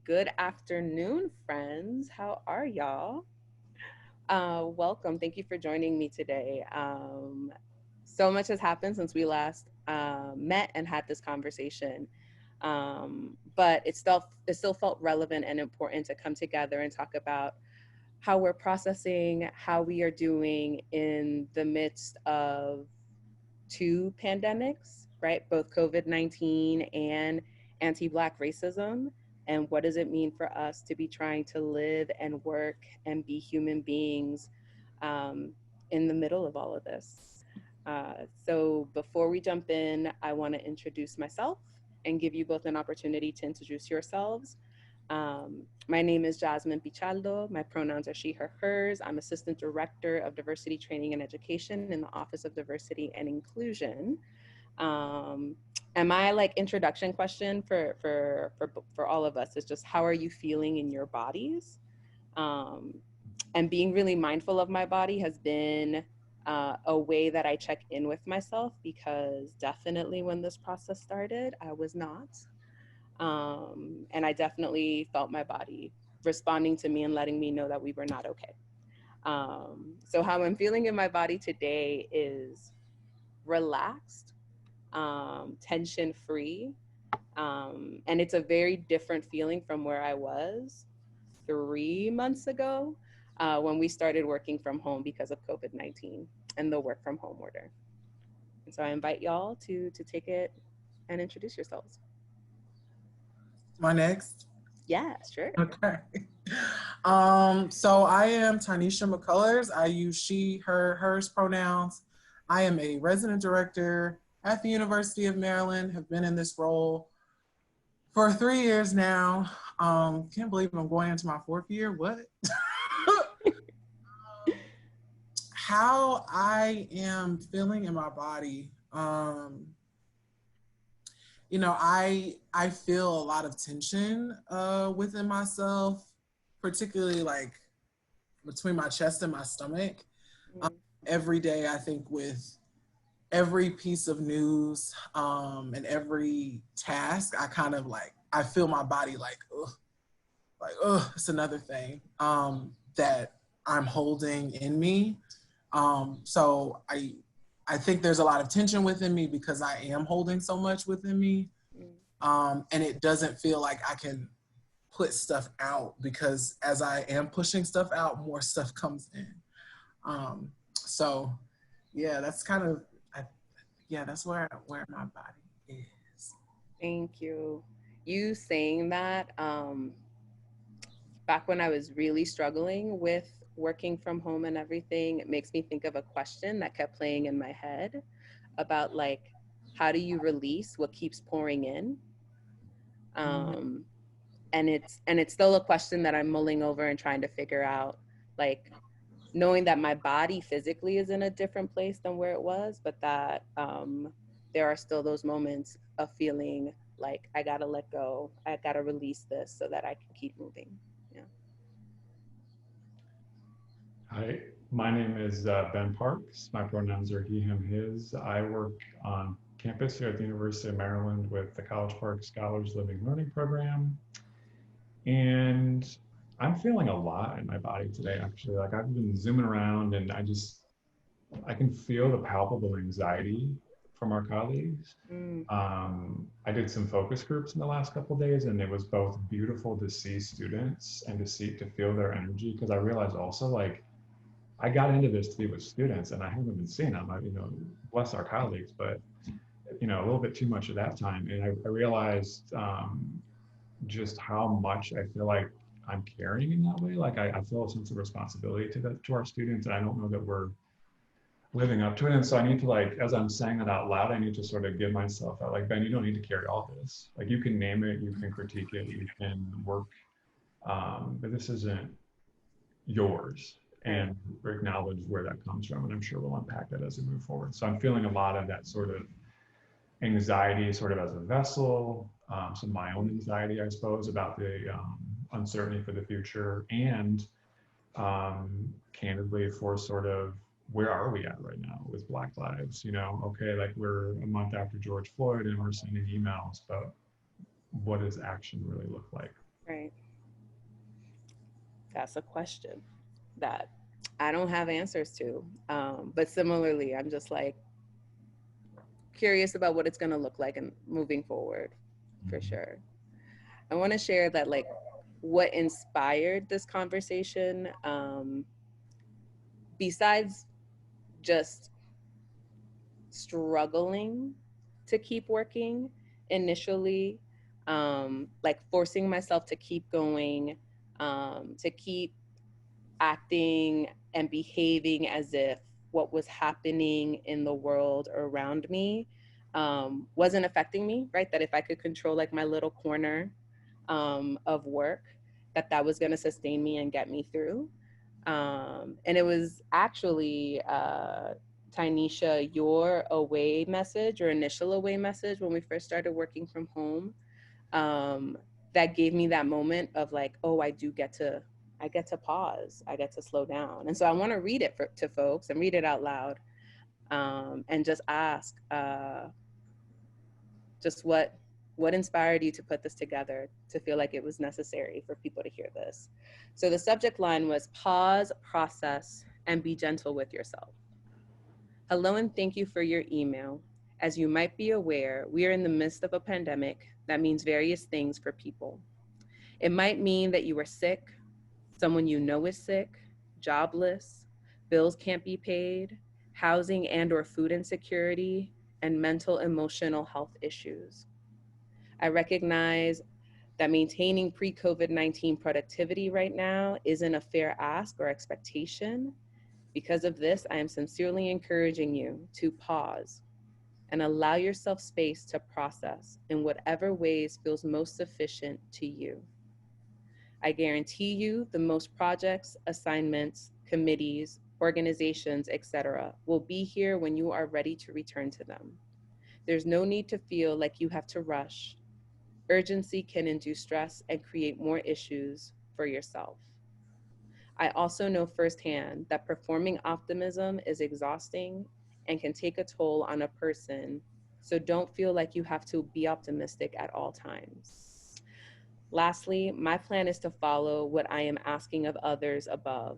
Good afternoon, friends. How are y'all? Welcome. Thank you for joining me today. So much has happened since we last met and had this conversation, but it still felt relevant and important to come together and talk about how we're processing, how we are doing in the midst of two pandemics, right? Both COVID-19 and anti Black racism. And what does it mean for us to be trying to live and work and be human beings um, in the middle of all of this? So, before we jump in, I want to introduce myself and give you both an opportunity to introduce yourselves. My name is Jazmin Pichardo. My pronouns are she, her, hers. I'm Assistant Director of Diversity Training and Education in the Office of Diversity and Inclusion. Um, and my like introduction question for all of us is just how are you feeling in your bodies? Um, and being really mindful of my body has been a way that I check in with myself because definitely when this process started, I was not. And I definitely felt my body responding to me and letting me know that we were not okay. So, how I'm feeling in my body today is relaxed, tension free. And it's a very different feeling from where I was 3 months ago when we started working from home because of COVID-19 and the work from home order. And so I invite y'all to take it and introduce yourselves. My next. Yeah, sure. Okay. So I am Tynesha McCullers. I use she, her, hers pronouns. I am a resident director at the University of Maryland, have been in this role for 3 years now. Can't believe I'm going into my fourth year. What? How I am feeling in my body. I feel a lot of tension within myself, particularly like between my chest and my stomach. Um, Mm. every day, I think with every piece of news and every task, I kind of like I feel my body like it's another thing that I'm holding in me. So I think there's a lot of tension within me because I am holding so much within me. Mm. And it doesn't feel like I can put stuff out because as I am pushing stuff out, more stuff comes in. So yeah, that's kind of, I, yeah, that's where my body is. Thank you. You saying that back when I was really struggling with working from home and everything, it makes me think of a question that kept playing in my head about like, how do you release what keeps pouring in? Mm-hmm. Um, and it's still a question that I'm mulling over and trying to figure out, like knowing that my body physically is in a different place than where it was, but that there are still those moments of feeling like I gotta let go, I gotta release this so that I can keep moving. Yeah. Hi, my name is Ben Parks. My pronouns are he, him, his. I work on campus here at the University of Maryland with the College Park Scholars Living Learning Program. And I'm feeling a lot in my body today, actually. Like I've been zooming around and I can feel the palpable anxiety from our colleagues. Mm. I did some focus groups in the last couple of days, and it was both beautiful to see students and to feel their energy because I realized also like I got into this to be with students and I haven't been seeing them. Bless our colleagues, but a little bit too much of that time. And I realized just how much I feel like I'm carrying in that way. Like I feel a sense of responsibility to our students, and I don't know that we're living up to it. And so I need to like, as I'm saying that out loud, I need to sort of give myself that like, Ben, you don't need to carry all this. Like you can name it, you can critique it, you can work, but this isn't yours, Right. and acknowledge where that comes from. And I'm sure we'll unpack that as we move forward. So I'm feeling a lot of that sort of anxiety sort of as a vessel, some of my own anxiety, I suppose, about the uncertainty for the future, and candidly for sort of where are we at right now with Black lives? Okay, like we're a month after George Floyd and we're sending emails, but what does action really look like? Right. That's a question that I don't have answers to. But similarly, I'm just like curious about what it's going to look like and moving forward for Mhm. sure. I want to share that, like, what inspired this conversation, besides just struggling to keep working initially, like forcing myself to keep going, to keep acting and behaving as if what was happening in the world around me wasn't affecting me, right? That if I could control like my little corner of work, that that was going to sustain me and get me through. And it was actually Tynesha, your away message or initial away message when we first started working from home, um, that gave me that moment of like, oh, I get to pause, I get to slow down. And so I want to read it to folks and read it out loud, and just ask, just what inspired you to put this together, to feel like it was necessary for people to hear this. So the subject line was pause, process, and be gentle with yourself. Hello and thank you for your email. As you might be aware, we are in the midst of a pandemic that means various things for people. It might mean that you are sick, someone you know is sick, jobless, bills can't be paid, housing and or food insecurity, and mental emotional health issues. I recognize that maintaining pre-COVID-19 productivity right now isn't a fair ask or expectation. Because of this, I am sincerely encouraging you to pause and allow yourself space to process in whatever ways feels most sufficient to you. I guarantee you the most projects, assignments, committees, organizations, etc. will be here when you are ready to return to them. There's no need to feel like you have to rush. Urgency can induce stress and create more issues for yourself. I also know firsthand that performing optimism is exhausting and can take a toll on a person, so don't feel like you have to be optimistic at all times. Lastly, my plan is to follow what I am asking of others above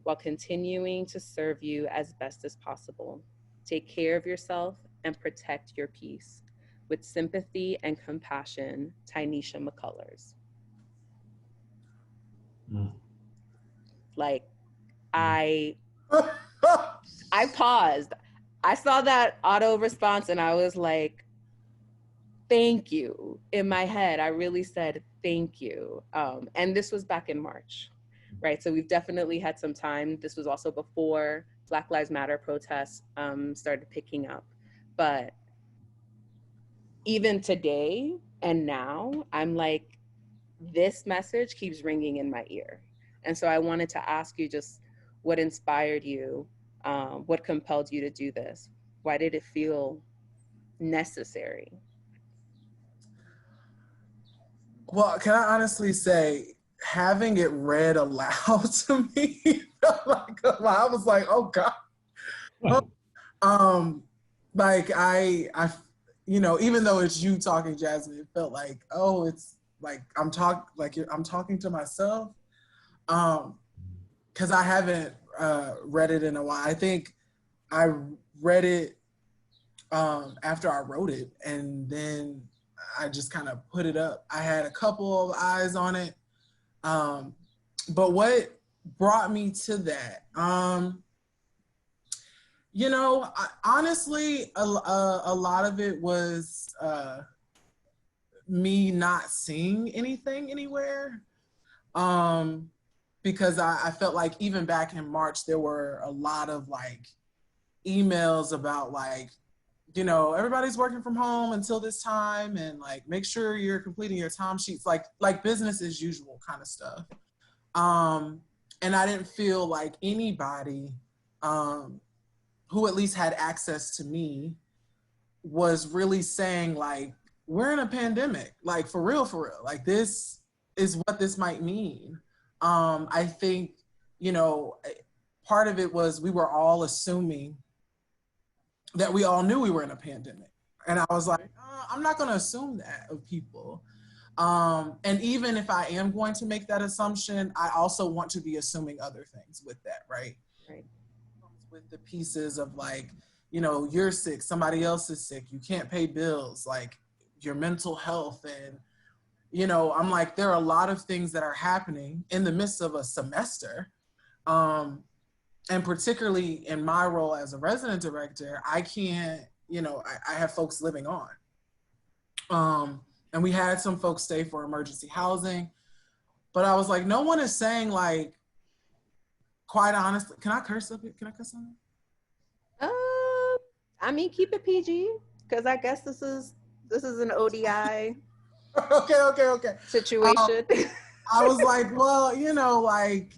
while continuing to serve you as best as possible. Take care of yourself and protect your peace. With sympathy and compassion, Tynesha McCullers. Mm. Like, Mm. I I paused. I saw that auto response and I was like, thank you. In my head, I really said thank you. And this was back in March, right? So we've definitely had some time. This was also before Black Lives Matter protests started picking up. But even today and now, I'm like, this message keeps ringing in my ear. And so I wanted to ask you just what inspired you, what compelled you to do this? Why did it feel necessary? Well, can I honestly say, having it read aloud to me, felt like I was like, oh God. Oh, um, like you know, even though it's you talking, Jazmin, it felt like, oh, it's like I'm talking to myself. Um, because I haven't read it in a while. I think I read it after I wrote it, and then I just kind of put it up. I had a couple of eyes on it, um, but what brought me to that? You know, honestly, a lot of it was me not seeing anything anywhere. Um, because I felt like even back in March, there were a lot of like emails about like, you know, everybody's working from home until this time, and like make sure you're completing your time sheets, like business as usual kind of stuff. Um, and I didn't feel like anybody um, who at least had access to me was really saying like, we're in a pandemic, like for real, like this is what this might mean. I think, you know, part of it was we were all assuming that we all knew we were in a pandemic. And I was like, I'm not going to assume that of people. And even if I am going to make that assumption, I also want to be assuming other things with that, right? Right. With the pieces of like, you know, you're sick, somebody else is sick, you can't pay bills, like your mental health. And, you know, I'm like, there are a lot of things that are happening in the midst of a semester. Um, and particularly in my role as a resident director, I can't, you know, I have folks living on. And we had some folks stay for emergency housing, but I was like, no one is saying like, quite honestly, can I curse up here? Can I curse on I mean, keep it PG because I guess this is an ODI it? Okay. situation. I was like, well, you know, like,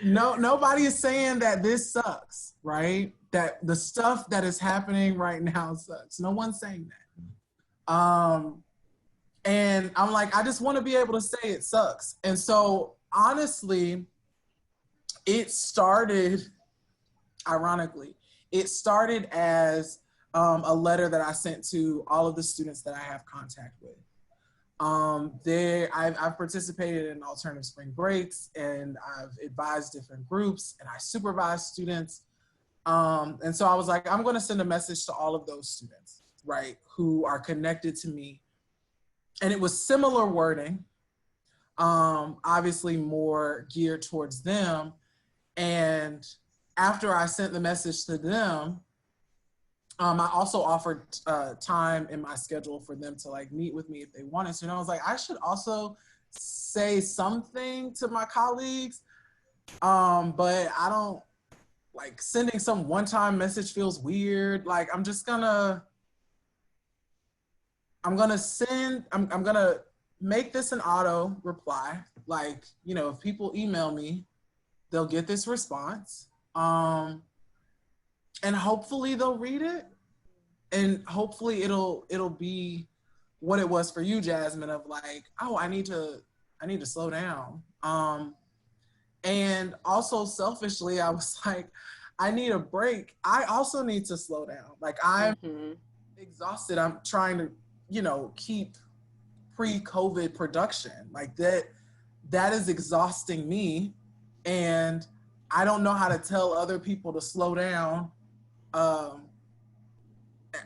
no, nobody is saying that this sucks, right? That the stuff that is happening right now sucks. No one's saying that. And I'm like, I just want to be able to say it sucks. And so honestly, it started, ironically, it started as a letter that I sent to all of the students that I have contact with. I've participated in alternative spring breaks, and I've advised different groups, and I supervise students. And so I was like, I'm going to send a message to all of those students, right, who are connected to me. And it was similar wording, obviously more geared towards them. And after I sent the message to them, I also offered time in my schedule for them to like meet with me if they wanted to. And I was like, I should also say something to my colleagues, but I don't, like, sending some one-time message feels weird. Like, I'm gonna make this an auto reply. Like, you know, if people email me, they'll get this response. And hopefully they'll read it, and hopefully it'll be what it was for you, Jazmin, of like, oh, I need to slow down. And also selfishly, I was like, I need a break. I also need to slow down. Like, I'm exhausted. I'm trying to, you know, keep pre-COVID production. Like that is exhausting me. And I don't know how to tell other people to slow down. I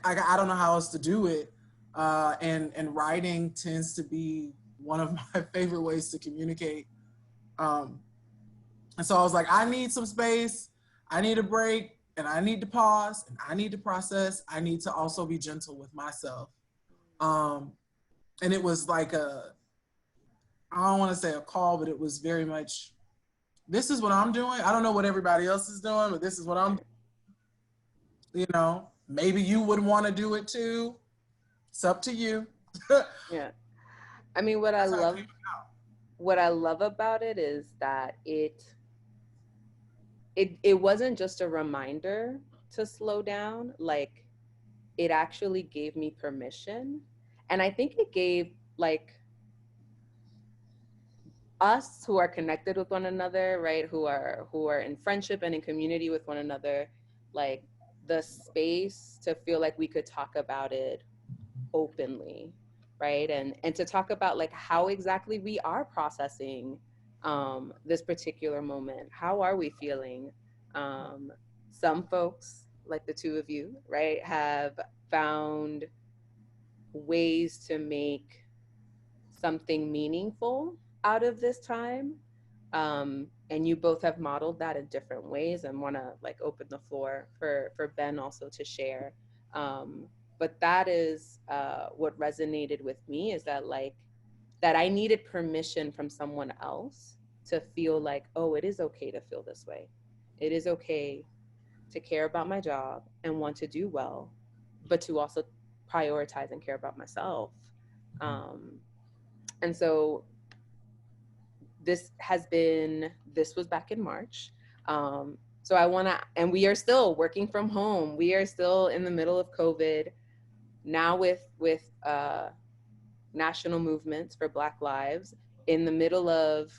don't know how else to do it. And writing tends to be one of my favorite ways to communicate. And so I was like, I need some space. I need a break, and I need to pause, and I need to process. I need to also be gentle with myself. And it was like I don't want to say a call, but it was very much, this is what I'm doing. I don't know what everybody else is doing, but this is what I'm doing. You know, maybe you would want to do it too. It's up to you. Yeah. I mean, what I love about it is that it wasn't just a reminder to slow down. Like, it actually gave me permission. And I think it gave, like, us who are connected with one another, right, who are in friendship and in community with one another, like, the space to feel like we could talk about it openly, right, and to talk about like how exactly we are processing this particular moment. How are we feeling? Some folks, like the two of you, right, have found ways to make something meaningful out of this time. And you both have modeled that in different ways, and want to like open the floor for Ben also to share. But that is what resonated with me, is that like that I needed permission from someone else to feel like, oh, it is okay to feel this way. It is okay to care about my job and want to do well, but to also prioritize and care about myself. Um, and so this was back in March. So I want to, and we are still working from home. We are still in the middle of COVID now, with national movements for Black lives, in the middle of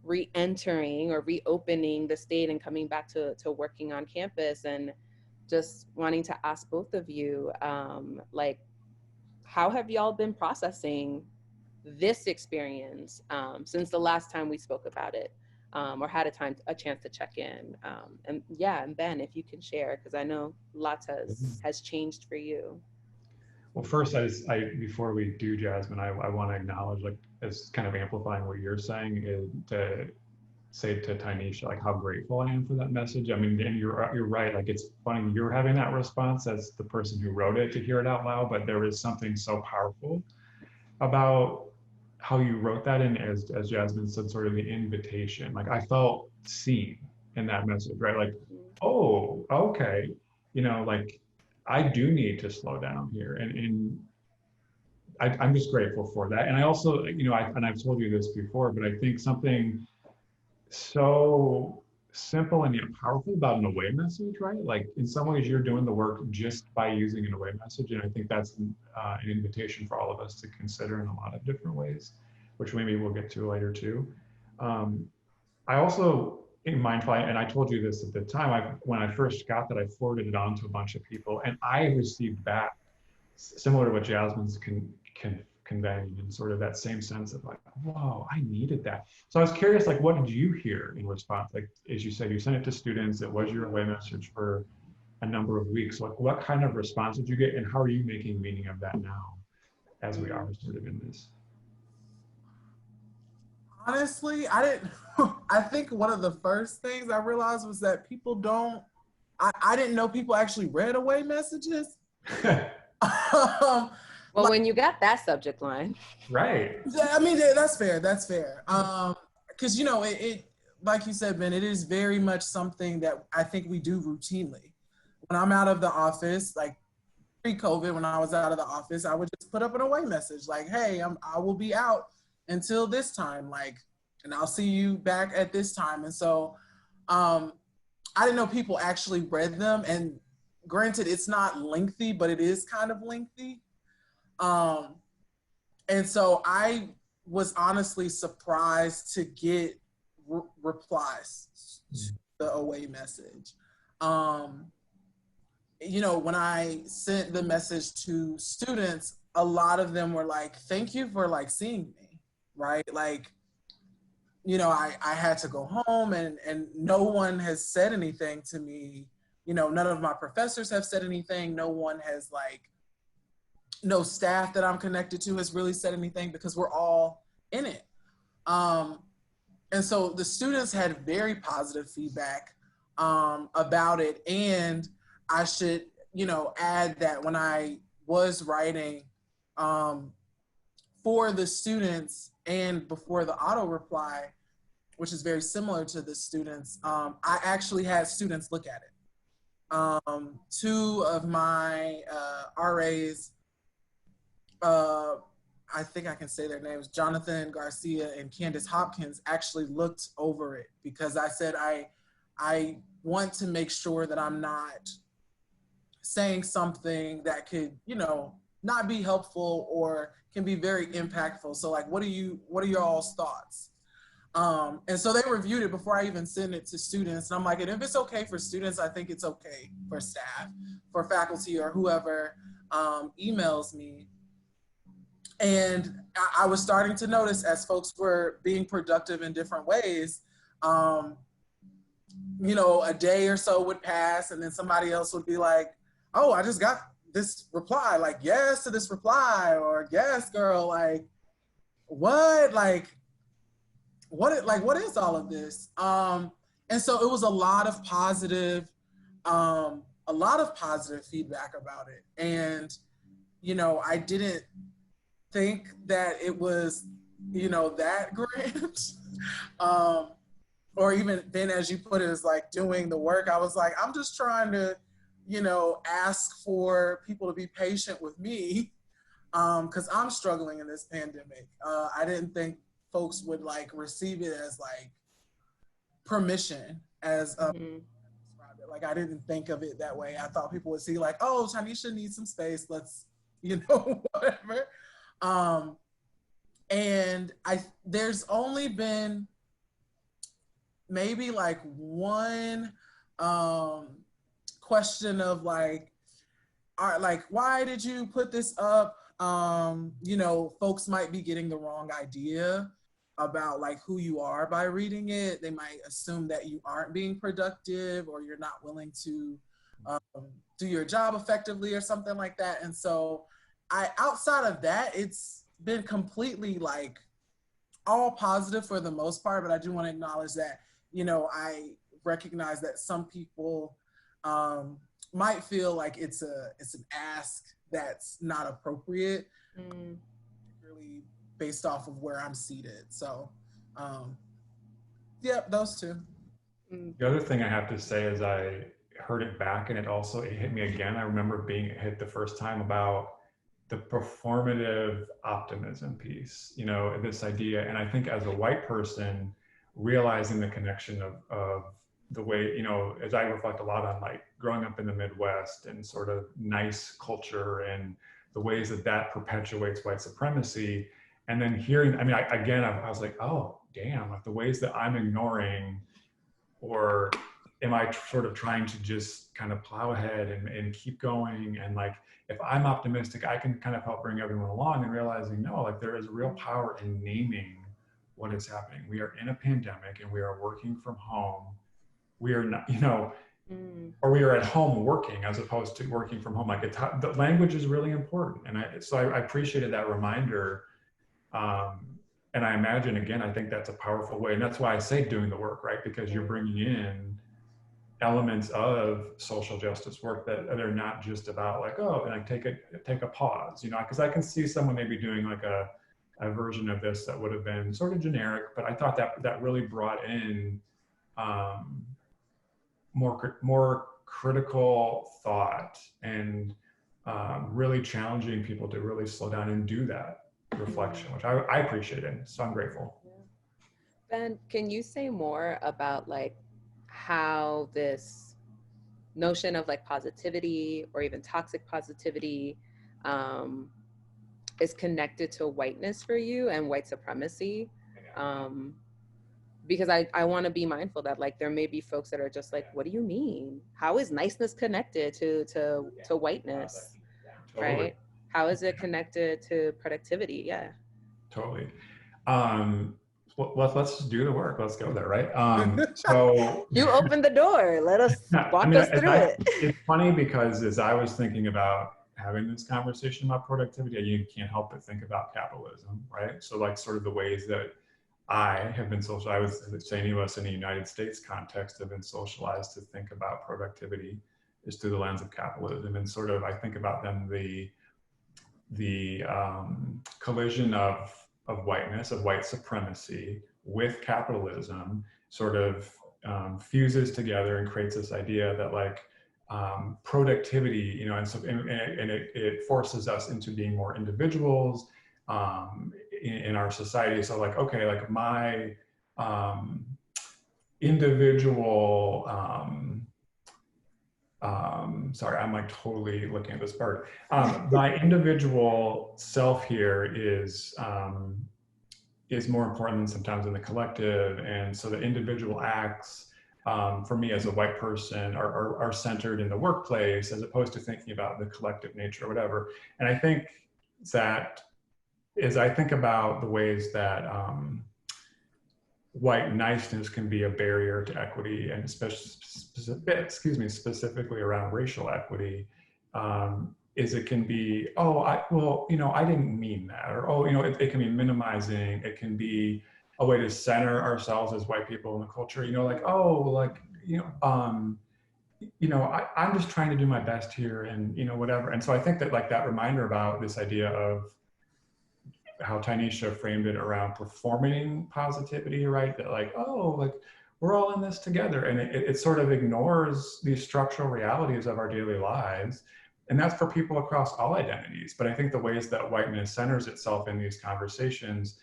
re-entering or reopening the state and coming back to working on campus. And just wanting to ask both of you, like, how have y'all been processing this experience since the last time we spoke about it, or had a chance to check in. And yeah, and Ben, if you can share, because I know lots has changed for you. Well, first, before we do, Jasmine, I want to acknowledge, like, as kind of amplifying what you're saying, is to say to Tynesha, like, how grateful I am for that message. I mean, and you're right. Like, it's funny you're having that response as the person who wrote it to hear it out loud, but there is something so powerful about how you wrote that in, as Jasmine said, sort of the invitation. Like, I felt seen in that message, right? Like, oh, okay, like, I do need to slow down here, and I'm just grateful for that. And I also, and I've told you this before, but I think something so simple and yet powerful about an away message, right? Like, in some ways, you're doing the work just by using an away message, and I think that's an invitation for all of us to consider in a lot of different ways, which maybe we'll get to later too. Um, I also, in mindful, and I told you this at the time, when I first got that, I forwarded it on to a bunch of people, and I received back similar to what Jasmine's conveying, and sort of that same sense of, like, whoa, I needed that. So I was curious, like, what did you hear in response? Like, as you said, you sent it to students, it was your away message for a number of weeks. Like, what kind of response did you get, and how are you making meaning of that now as we are sort of in this? Honestly, I didn't. I think one of the first things I realized was that people don't. I didn't know people actually read away messages. Well, like, when you got that subject line, right? I mean, that's fair. That's fair. Because it, like you said, Ben, it is very much something that I think we do routinely. When I'm out of the office, like pre-COVID, when I was out of the office, I would just put up an away message, like, "Hey, I will be out until this time, like, and I'll see you back at this time." And so, I didn't know people actually read them. And granted, it's not lengthy, but it is kind of lengthy. Um, and so I was honestly surprised to get replies to the away message. Um, when I sent the message to students, a lot of them were like, "Thank you for, like, seeing me," right? Like, I had to go home, and no one has said anything to me. None of my professors have said anything. No one has, like, no staff that I'm connected to has really said anything, because we're all in it. And so the students had very positive feedback about it. And I should, add that when I was writing for the students and before the auto reply, which is very similar to the students, I actually had students look at it. Two of my RAs, I think I can say their names, Jonathan Garcia and Candace Hopkins, actually looked over it, because I said, I want to make sure that I'm not saying something that could, not be helpful or can be very impactful. So, like, what are your all's thoughts? And so they reviewed it before I even sent it to students. And I'm like, and if it's okay for students, I think it's okay for staff, for faculty, or whoever emails me. And I was starting to notice, as folks were being productive in different ways, a day or so would pass, and then somebody else would be like, "Oh, I just got this reply, like, yes to this reply," or "Yes, girl, like, what? Like, what is all of this?" And so it was a lot of positive feedback about it. And, I didn't think that it was, that grand. Or even then, as you put it, as like doing the work, I was like, I'm just trying to, ask for people to be patient with me, because I'm struggling in this pandemic. I didn't think folks would, like, receive it as, like, permission, as like, I didn't think of it that way. I thought people would see, like, "Oh, Tanisha needs some space. Let's, whatever." And there's only been maybe, like, one question of, like, "All right, like, why did you put this up? You know, folks might be getting the wrong idea about like who you are by reading it. They might assume that you aren't being productive or you're not willing to um, do your job effectively or something like that. And so outside of that, it's been completely like all positive for the most part, but I do want to acknowledge that, you know, I recognize that some people um, might feel like it's an ask that's not appropriate, really based off of where I'm seated. So, um, yeah, those two. The other thing I have to say is I heard it back and it hit me again. I remember being hit the first time about the performative optimism piece, you know, this idea. And I think as a white person, realizing the connection of the way, you know, as I reflect a lot on like growing up in the Midwest and sort of nice culture and the ways that that perpetuates white supremacy. And then hearing, I mean, I was like, oh, damn, like the ways that I'm ignoring, or am I sort of trying to just kind of plow ahead and keep going? And like, if I'm optimistic, I can kind of help bring everyone along and realizing, no, like there is real power in naming what is happening. We are in a pandemic and we are working from home. We are not, you know, or we are at home working as opposed to working from home. Like the language is really important. And I appreciated that reminder. Um, and I imagine, again, I think that's a powerful way. And that's why I say doing the work, right? Because you're bringing in elements of social justice work that are not just about like, oh, and I take a pause, you know, because I can see someone maybe doing like a version of this that would have been sort of generic, but I thought that really brought in um, more critical thought and really challenging people to really slow down and do that reflection, which I appreciated. So I'm grateful. Ben, can you say more about like how this notion of like positivity or even toxic positivity um, is connected to whiteness for you and white supremacy? Um, because I want to be mindful that like there may be folks that are just like, what do you mean? How is niceness connected to whiteness? Totally. Right? How is it connected to productivity? Yeah. Totally. Um, let's just do the work. Let's go there, right? So You opened the door. Let us I walk mean, us through it. it's funny because as I was thinking about having this conversation about productivity, you can't help but think about capitalism, right? So like sort of the ways that I have been social. I was saying to us in the United States context have been socialized to think about productivity is through the lens of capitalism, and sort of I think about then the collision of whiteness, of white supremacy with capitalism sort of fuses together and creates this idea that like productivity, you know, and it forces us into being more individuals in our society. So like, okay, like my individual sorry, I'm like totally looking at this part. My individual self here is more important than sometimes in the collective, and so the individual acts for me as a white person are centered in the workplace as opposed to thinking about the collective nature or whatever. And I think that as I think about the ways that white niceness can be a barrier to equity, and specifically around racial equity, is it can be, oh, I didn't mean that, or oh, it can be minimizing. It can be a way to center ourselves as white people in the culture. Like, oh, like I'm just trying to do my best here, and whatever. And so I think that like that reminder about this idea of how Tanisha framed it around performing positivity, right? That like, oh, like we're all in this together. And it sort of ignores these structural realities of our daily lives. And that's for people across all identities. But I think the ways that whiteness centers itself in these conversations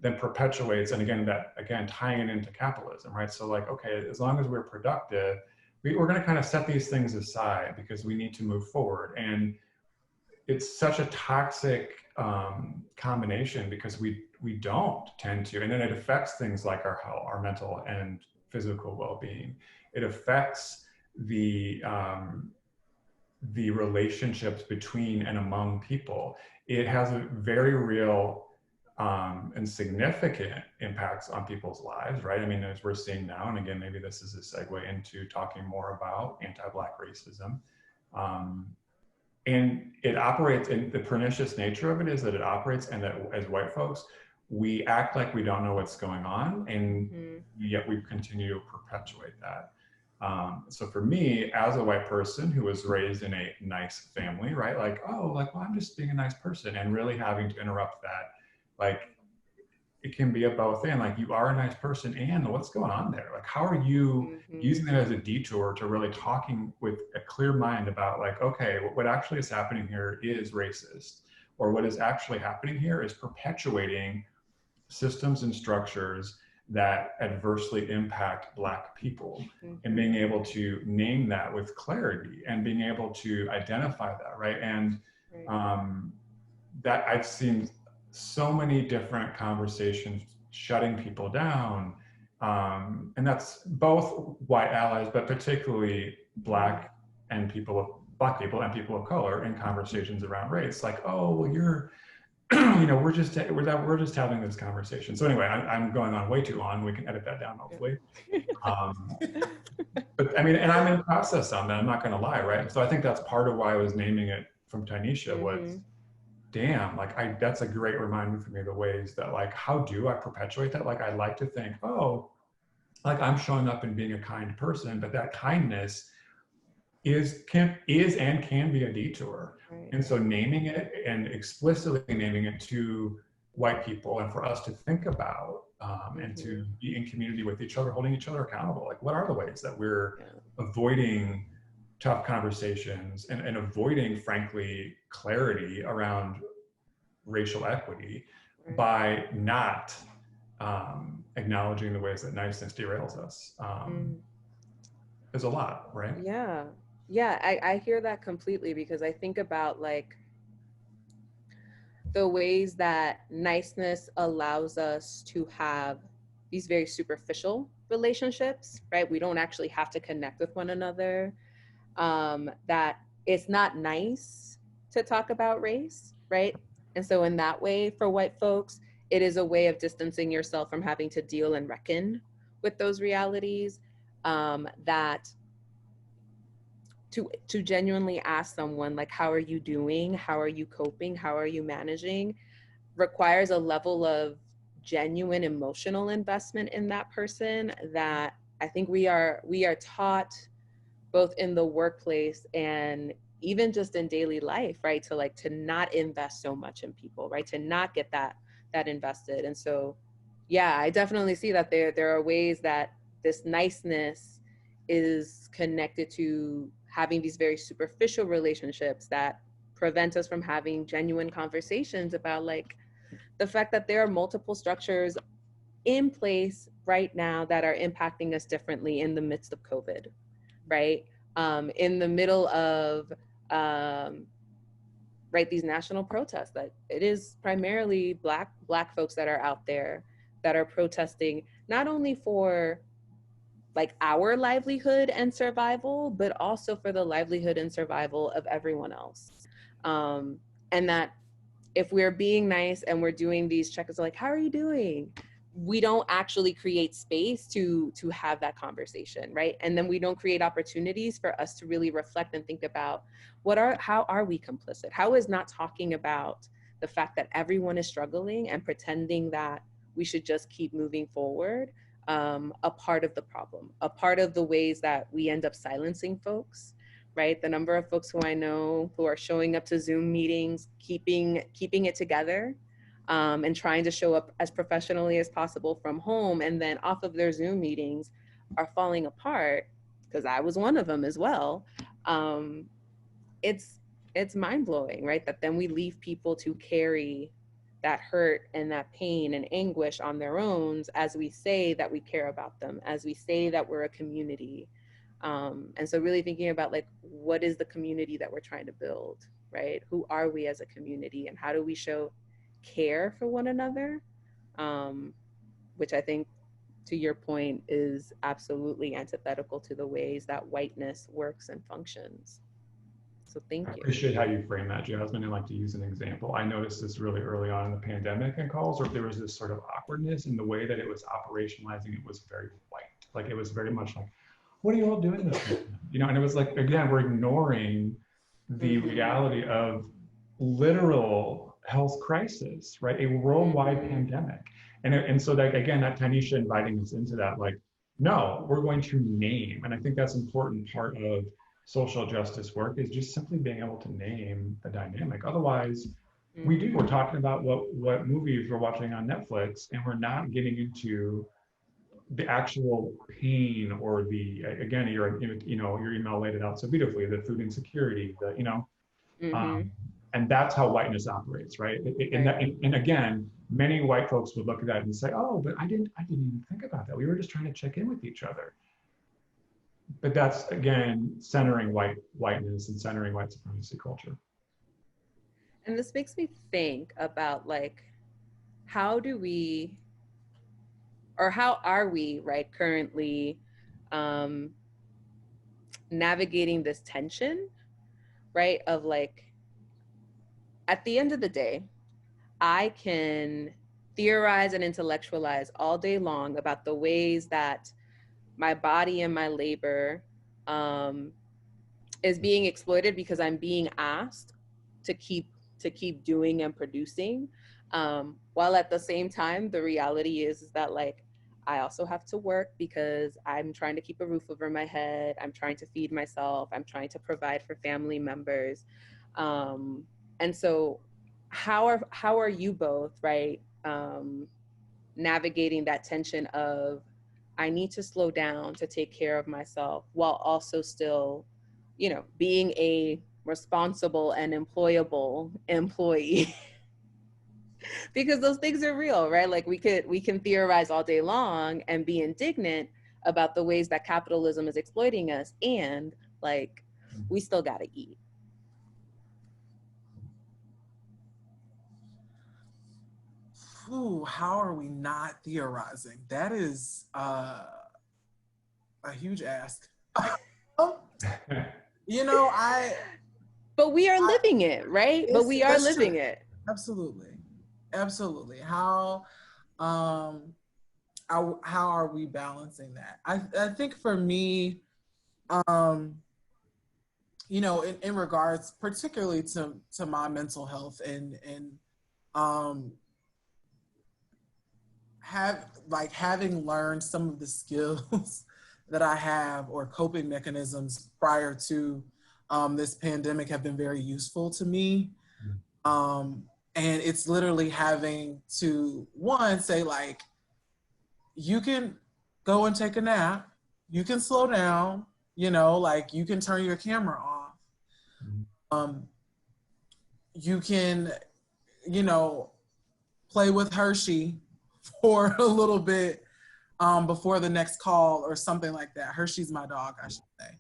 then perpetuates, and again, tying it into capitalism, right? So like, okay, as long as we're productive, we're going to kind of set these things aside because we need to move forward. And it's such a toxic combination because we don't tend to, and then it affects things like our health, our mental and physical well-being. It affects the the relationships between and among people. It has a very real and significant impacts on people's lives, right? I mean, as we're seeing now, and again, maybe this is a segue into talking more about anti-Black racism. Um, and it operates, and the pernicious nature of it is that it operates, and that as white folks, we act like we don't know what's going on, and Mm-hmm. yet we continue to perpetuate that. So for me, as a white person who was raised in a nice family, right? Like, oh, like, well, I'm just being a nice person, and really having to interrupt that, like, it can be a both and, like, you are a nice person and what's going on there, like how are you Mm-hmm. using it as a detour to really talking with a clear mind about, like, okay, what actually is happening here is racist, or what is actually happening here is perpetuating systems and structures that adversely impact Black people, and Mm-hmm. being able to name that with clarity and being able to identify that, right? And Right. um, that I've seen so many different conversations shutting people down. And that's both white allies, but particularly Mm-hmm. Black people and people of color in conversations around race. Like, oh, well, you're, you know, we're just having this conversation. So anyway, I'm going on way too long. We can edit that down, hopefully. Um, but I mean, and I'm in process on that. I'm not going to lie, right? So I think that's part of why I was naming it from Tanisha Mm-hmm. was, damn, like that's a great reminder for me, the ways that, like, how do I perpetuate that? Like, I like to think, oh, like I'm showing up and being a kind person, but that kindness is and can be a detour. Right. And so naming it and explicitly naming it to white people, and for us to think about, and Mm-hmm. to be in community with each other, holding each other accountable. Like, what are the ways that we're Yeah. avoiding tough conversations, and avoiding, frankly, clarity around racial equity Right. by not acknowledging the ways that niceness derails us, Mm. is a lot, right? Yeah. Yeah, I hear that completely because I think about like the ways that niceness allows us to have these very superficial relationships, right? We don't actually have to connect with one another. That it's not nice to talk about race, right? And so, in that way, for white folks, it is a way of distancing yourself from having to deal and reckon with those realities. That to genuinely ask someone like, how are you doing, how are you coping, how are you managing, requires a level of genuine emotional investment in that person that I think we are taught both in the workplace and even just in daily life, right? To like to not invest so much in people, right? To not get that invested. And so yeah, I definitely see that there are ways that this niceness is connected to having these very superficial relationships that prevent us from having genuine conversations about like the fact that there are multiple structures in place right now that are impacting us differently in the midst of COVID, right? In the middle of um, right these national protests, that it is primarily black folks that are out there that are protesting not only for like our livelihood and survival, but also for the livelihood and survival of everyone else. Um, and that if we're being nice and we're doing these check-ins like how are you doing, we don't actually create space to have that conversation, right? And then we don't create opportunities for us to really reflect and think about how are we complicit, how is not talking about the fact that everyone is struggling and pretending that we should just keep moving forward, a part of the problem, a part of the ways that we end up silencing folks, right? The number of folks who I know who are showing up to Zoom meetings, keeping it together, and trying to show up as professionally as possible from home, and then off of their Zoom meetings are falling apart because I was one of them as well. Um, it's it's mind blowing, right? That then we leave people to carry that hurt and that pain and anguish on their own as we say that we care about them, as we say that we're a community. And so really thinking about like what is the community that we're trying to build, right? Who are we as a community and how do we show care for one another? um, which I think, to your point, is absolutely antithetical to the ways that whiteness works and functions. So thank I you. appreciate how you frame that, Jasmine, and like to use an example. I noticed this really early on in the pandemic in calls, or there was this sort of awkwardness in the way that it was operationalizing. It was very white. Like it was very much like, what are you all doing this weekend? You know, and it was like, again, we're ignoring the reality of literal health crisis, right? A worldwide pandemic. And so like, again, that Tanisha inviting us into that, like, no, we're going to name. And I think that's an important part of social justice work is just simply being able to name the dynamic. Otherwise, we're talking about what movies we're watching on Netflix, and we're not getting into the actual pain or the, again, your email laid it out so beautifully, the food insecurity, and that's how whiteness operates, right? And again, many white folks would look at that and say, oh, but I didn't even think about that. We were just trying to check in with each other. But that's, again, centering whiteness and centering white supremacy culture. And this makes me think about like, how do we, or how are we, right, currently navigating this tension, right, of like, at the end of the day, I can theorize and intellectualize all day long about the ways that my body and my labor is being exploited because I'm being asked to keep doing and producing, while at the same time the reality is that like I also have to work because I'm trying to keep a roof over my head, I'm trying to feed myself, I'm trying to provide for family members, and so how are you both, right, navigating that tension of I need to slow down to take care of myself while also still, being a responsible and employable employee? Because those things are real, right? Like we can theorize all day long and be indignant about the ways that capitalism is exploiting us, and like we still got to eat. Ooh, how are we not theorizing? That is a huge ask. But we are living it, right? But we are living true. it. Absolutely. How are we balancing that? I think for me, in regards particularly to my mental health and having learned some of the skills that I have or coping mechanisms prior to this pandemic have been very useful to me. And it's literally having to, one, say like, you can go and take a nap, you can slow down, like you can turn your camera off. You can, play with Hershey for a little bit before the next call or something like that. Hershey's my dog, I should say.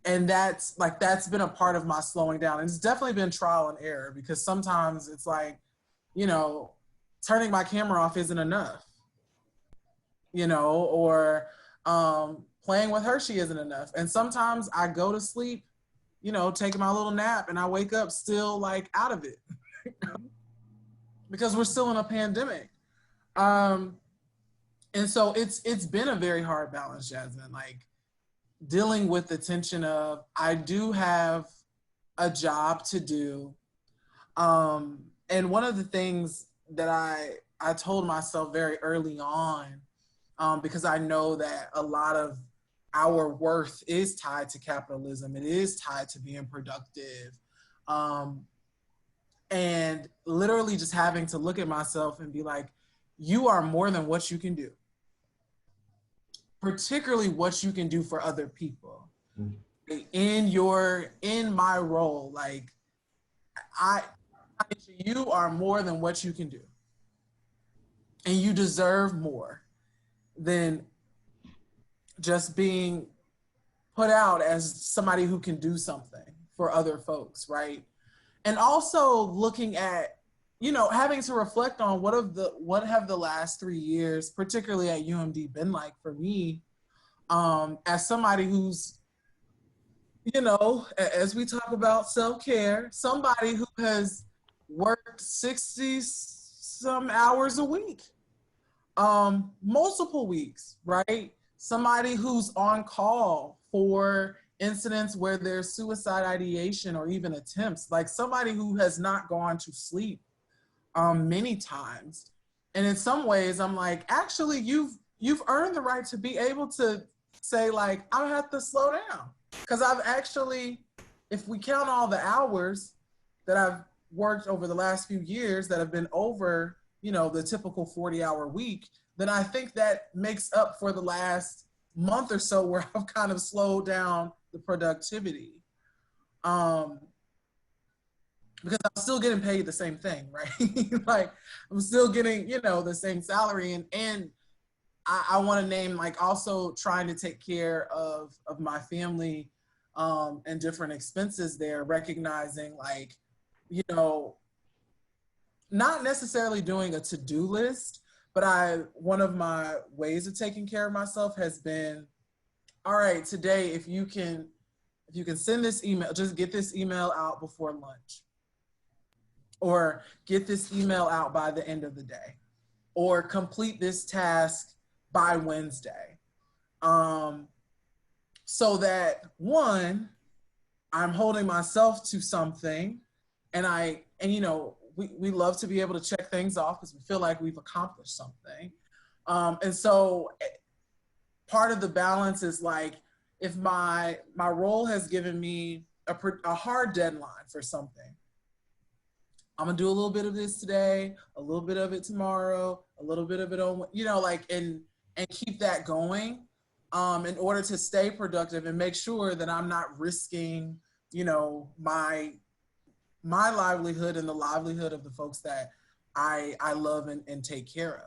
And that's been a part of my slowing down. And it's definitely been trial and error, because sometimes it's like, turning my camera off isn't enough, or playing with Hershey isn't enough. And sometimes I go to sleep, taking my little nap, and I wake up still like out of it because we're still in a pandemic. And so it's been a very hard balance, Jazmin, like dealing with the tension of, I do have a job to do. And one of the things that I told myself very early on, because I know that a lot of our worth is tied to capitalism. It is tied to being productive. And literally just having to look at myself and be like, you are more than what you can do. Particularly what you can do for other people. In my role, like you are more than what you can do. And you deserve more than just being put out as somebody who can do something for other folks, right? And also looking at, having to reflect on what have the last 3 years, particularly at UMD, been like for me, as somebody who's you know, as we talk about self-care, somebody who has worked 60 some hours a week, multiple weeks, right? Somebody who's on call for incidents where there's suicide ideation or even attempts, like somebody who has not gone to sleep many times. And in some ways, I'm like, actually, you've earned the right to be able to say, like, I have to slow down. Because I've actually, if we count all the hours that I've worked over the last few years that have been over, you know, the typical 40-hour week, then I think that makes up for the last month or so where I've kind of slowed down the productivity. Um, because I'm still getting paid the same thing, right? Like I'm still getting, you know, the same salary, and I want to name like also trying to take care of my family and different expenses there, recognizing like, you know, not necessarily doing a to-do list, but one of my ways of taking care of myself has been, all right, today if you can send this email, just get this email out before lunch, or get this email out by the end of the day, or complete this task by Wednesday. Um, so that one, I'm holding myself to something, and you know, we love to be able to check things off because we feel like we've accomplished something. And so part of the balance is like, if my role has given me a hard deadline for something, I'm gonna do a little bit of this today, a little bit of it tomorrow, a little bit of it on, you know, like, and keep that going, in order to stay productive and make sure that I'm not risking, you know, my livelihood and the livelihood of the folks that I love and take care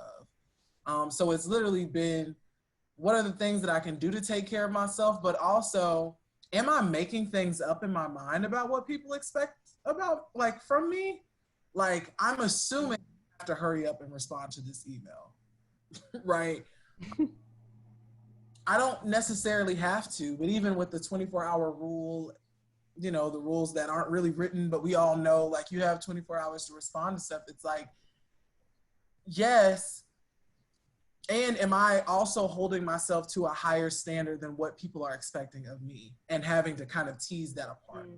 of. So it's literally been, what are the things that I can do to take care of myself, but also, am I making things up in my mind about what people expect about, like, from me? Like, I'm assuming I have to hurry up and respond to this email, right? I don't necessarily have to, but even with the 24-hour rule, you know, the rules that aren't really written, but we all know, like, you have 24 hours to respond to stuff. It's like, yes. And am I also holding myself to a higher standard than what people are expecting of me and having to kind of tease that apart?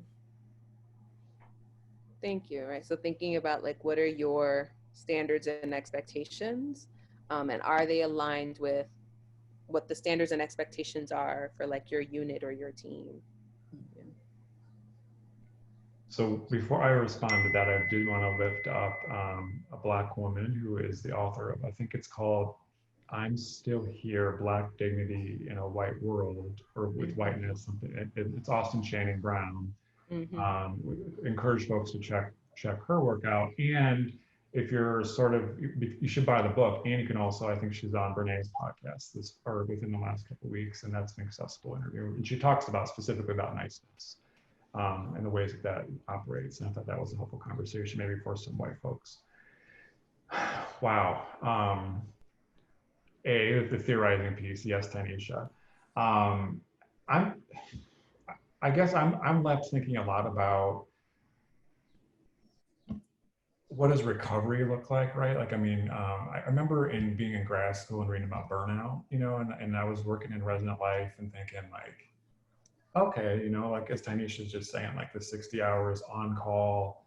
Thank you. Right. So thinking about like what are your standards and expectations, and are they aligned with what the standards and expectations are for like your unit or your team? Yeah. So before I respond to that, I do want to lift up a Black woman who is the author of, I think it's called I'm Still Here, Black Dignity in a White World, or with Whiteness, something. It's Austin Channing Brown. Mm-hmm. Encourage folks to check her work out. And if you're sort of, you should buy the book. And you can also, I think she's on Brené's podcast this, or within the last couple of weeks, and that's an accessible interview. And she talks about specifically about niceness, and the ways that that operates. And I thought that was a helpful conversation, maybe for some white folks. Wow. The theorizing piece, yes, Tanisha. Um, I'm, I guess I'm left thinking a lot about what does recovery look like, right? Like, I mean, I remember being in grad school and reading about burnout, you know, and I was working in resident life and thinking like, okay, you know, like as Tanisha's just saying, like the 60 hours on call,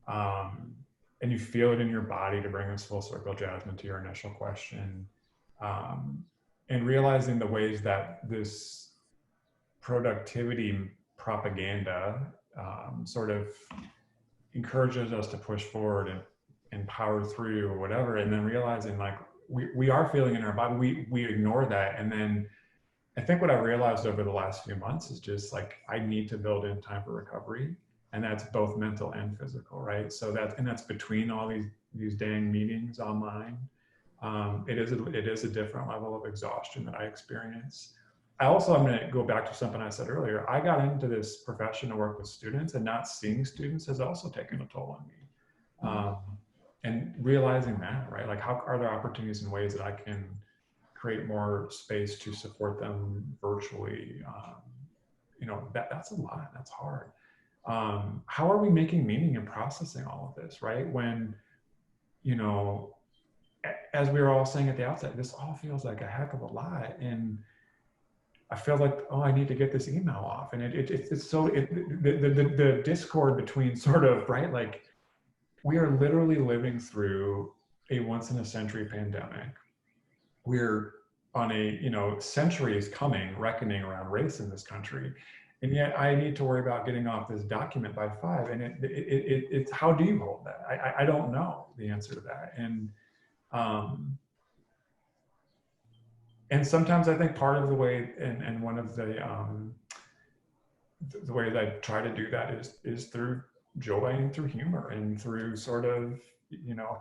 and you feel it in your body, to bring us full circle, Jazmin, to your initial question, um, and realizing the ways that this productivity propaganda sort of encourages us to push forward and power through or whatever, and then realizing like we are feeling in our body, we ignore that. And then I think what I realized over the last few months is just like I need to build in time for recovery, and that's both mental and physical, right? So that's between all these dang meetings online. It is a different level of exhaustion that I experience. I also, I'm going to go back to something I said earlier. I got into this profession to work with students, and not seeing students has also taken a toll on me. And realizing that, right? Like, how are there opportunities and ways that I can create more space to support them virtually, that's a lot. That's hard. How are we making meaning and processing all of this, right? When, you know, as we were all saying at the outset, this all feels like a heck of a lot. And I feel like, oh, I need to get this email off. And it's so, the discord between sort of, right? Like, we are literally living through a once in a century pandemic. We're on a, centuries coming reckoning around race in this country. And yet I need to worry about getting off this document by 5. And it's, how do you hold that? I don't know the answer to that. Um, and sometimes I think part of the way, and one of the ways I try to do that is through joy and through humor and through sort of,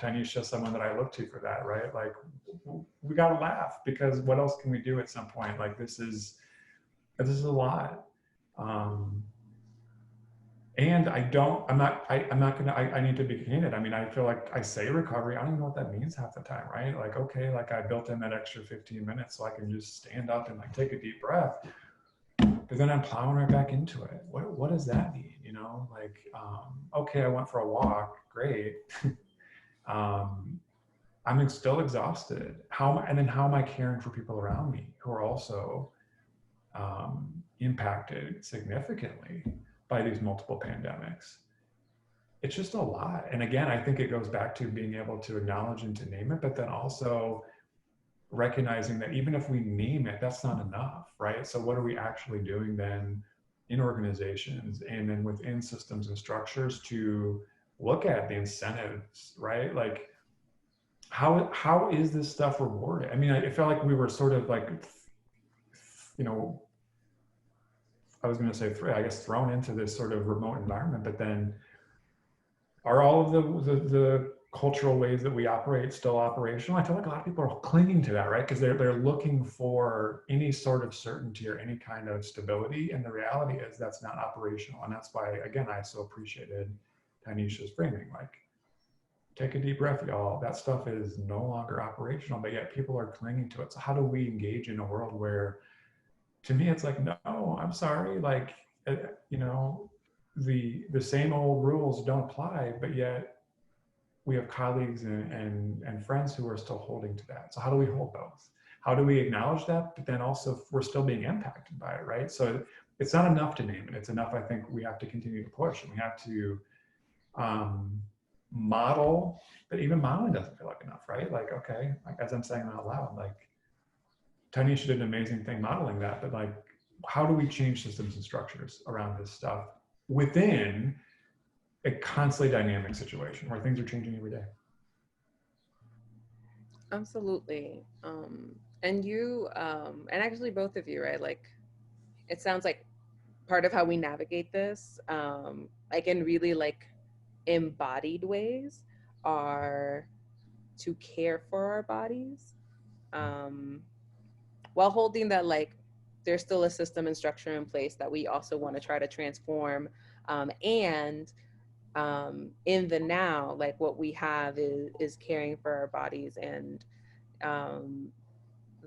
Tanisha, someone that I look to for that, right? Like, we got to laugh, because what else can we do at some point? Like, this is a lot. And I'm not gonna, I need to be candid. I mean, I feel like I say recovery, I don't even know what that means half the time, right? Like, okay, like I built in that extra 15 minutes so I can just stand up and like take a deep breath, but then I'm plowing right back into it. What does that mean? Like, okay, I went for a walk, great. I'm still exhausted. And then how am I caring for people around me who are also impacted significantly by these multiple pandemics? It's just a lot. And again, I think it goes back to being able to acknowledge and to name it, but then also recognizing that even if we name it, that's not enough, right? So what are we actually doing then in organizations and then within systems and structures to look at the incentives, right? Like, how is this stuff rewarded? I mean, I felt like we were sort of like, I was going to say, I guess, thrown into this sort of remote environment, but then are all of the cultural ways that we operate still operational? I feel like a lot of people are clinging to that, right? Because they're looking for any sort of certainty or any kind of stability. And the reality is that's not operational. And that's why, again, I so appreciated Tanisha's framing. Like, take a deep breath, y'all. That stuff is no longer operational, but yet people are clinging to it. So how do we engage in a world where, to me, it's like, no, I'm sorry. Like, the same old rules don't apply, but yet we have colleagues and friends who are still holding to that. So how do we hold those? How do we acknowledge that? But then also we're still being impacted by it, right? So it's not enough to name it. It's enough, I think, we have to continue to push, and we have to model, but even modeling doesn't feel like enough, right? Like, okay, like as I'm saying out loud, like Tanisha did an amazing thing modeling that, but like, how do we change systems and structures around this stuff within a constantly dynamic situation where things are changing every day? Absolutely. And you, and actually both of you, right? Like, it sounds like part of how we navigate this, like in really like embodied ways, are to care for our bodies, um, while holding that like there's still a system and structure in place that we also want to try to transform, and in the now, like what we have is caring for our bodies. And um,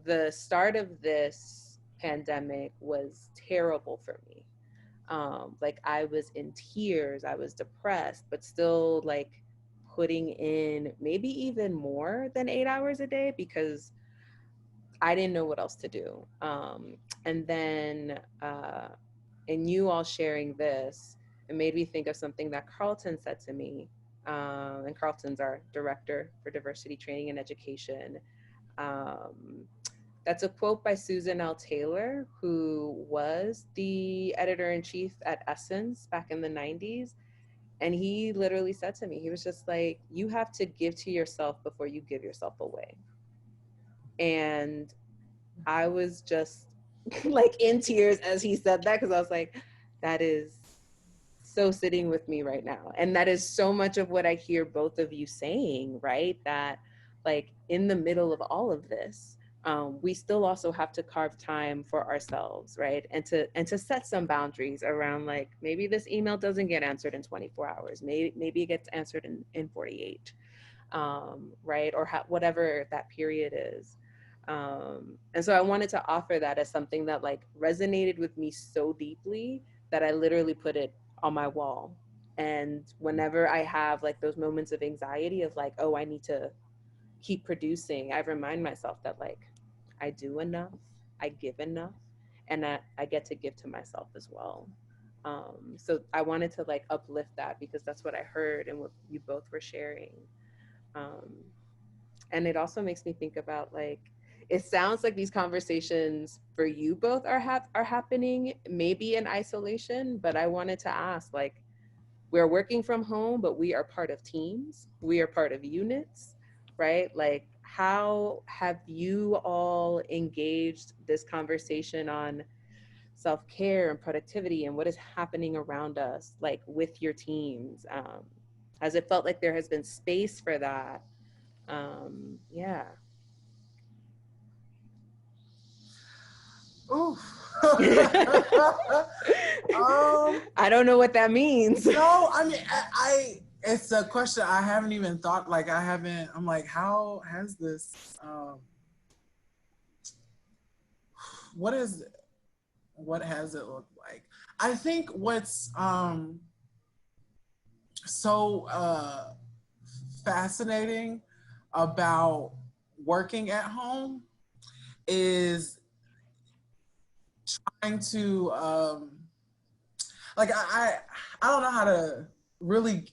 the start of this pandemic was terrible for me. Like, I was in tears, I was depressed, but still like putting in maybe even more than 8 hours a day because I didn't know what else to do. And then, and you all sharing this, it made me think of something that Carlton said to me. And Carlton's our director for diversity training and education. Um, that's a quote by Susan L. Taylor, who was the editor in chief at Essence back in the 90s. And he literally said to me, he was just like, you have to give to yourself before you give yourself away. And I was just like in tears as he said that, because I was like, that is so sitting with me right now. And that is so much of what I hear both of you saying, right? That like in the middle of all of this, we still also have to carve time for ourselves, right? And to set some boundaries around like, maybe this email doesn't get answered in 24 hours. Maybe it gets answered in 48, right? Or whatever that period is. And so I wanted to offer that as something that like resonated with me so deeply that I literally put it on my wall. And whenever I have like those moments of anxiety of like, oh, I need to keep producing, I remind myself that like I do enough, I give enough, and I get to give to myself as well. So I wanted to like uplift that because that's what I heard and what you both were sharing. Um, and it also makes me think about like it sounds like these conversations for you both are happening maybe in isolation, but I wanted to ask like we're working from home, but we are part of teams, we are part of units, right? Like how have you all engaged this conversation on self-care and productivity and what is happening around us like with your teams? Has it felt like there has been space for that? Yeah. Ooh. I don't know what that means. No, I mean, it's a question I haven't even thought, like, I'm like, how has this, what has it looked like? I think what's, so, fascinating about working at home is trying to, like I don't know how to really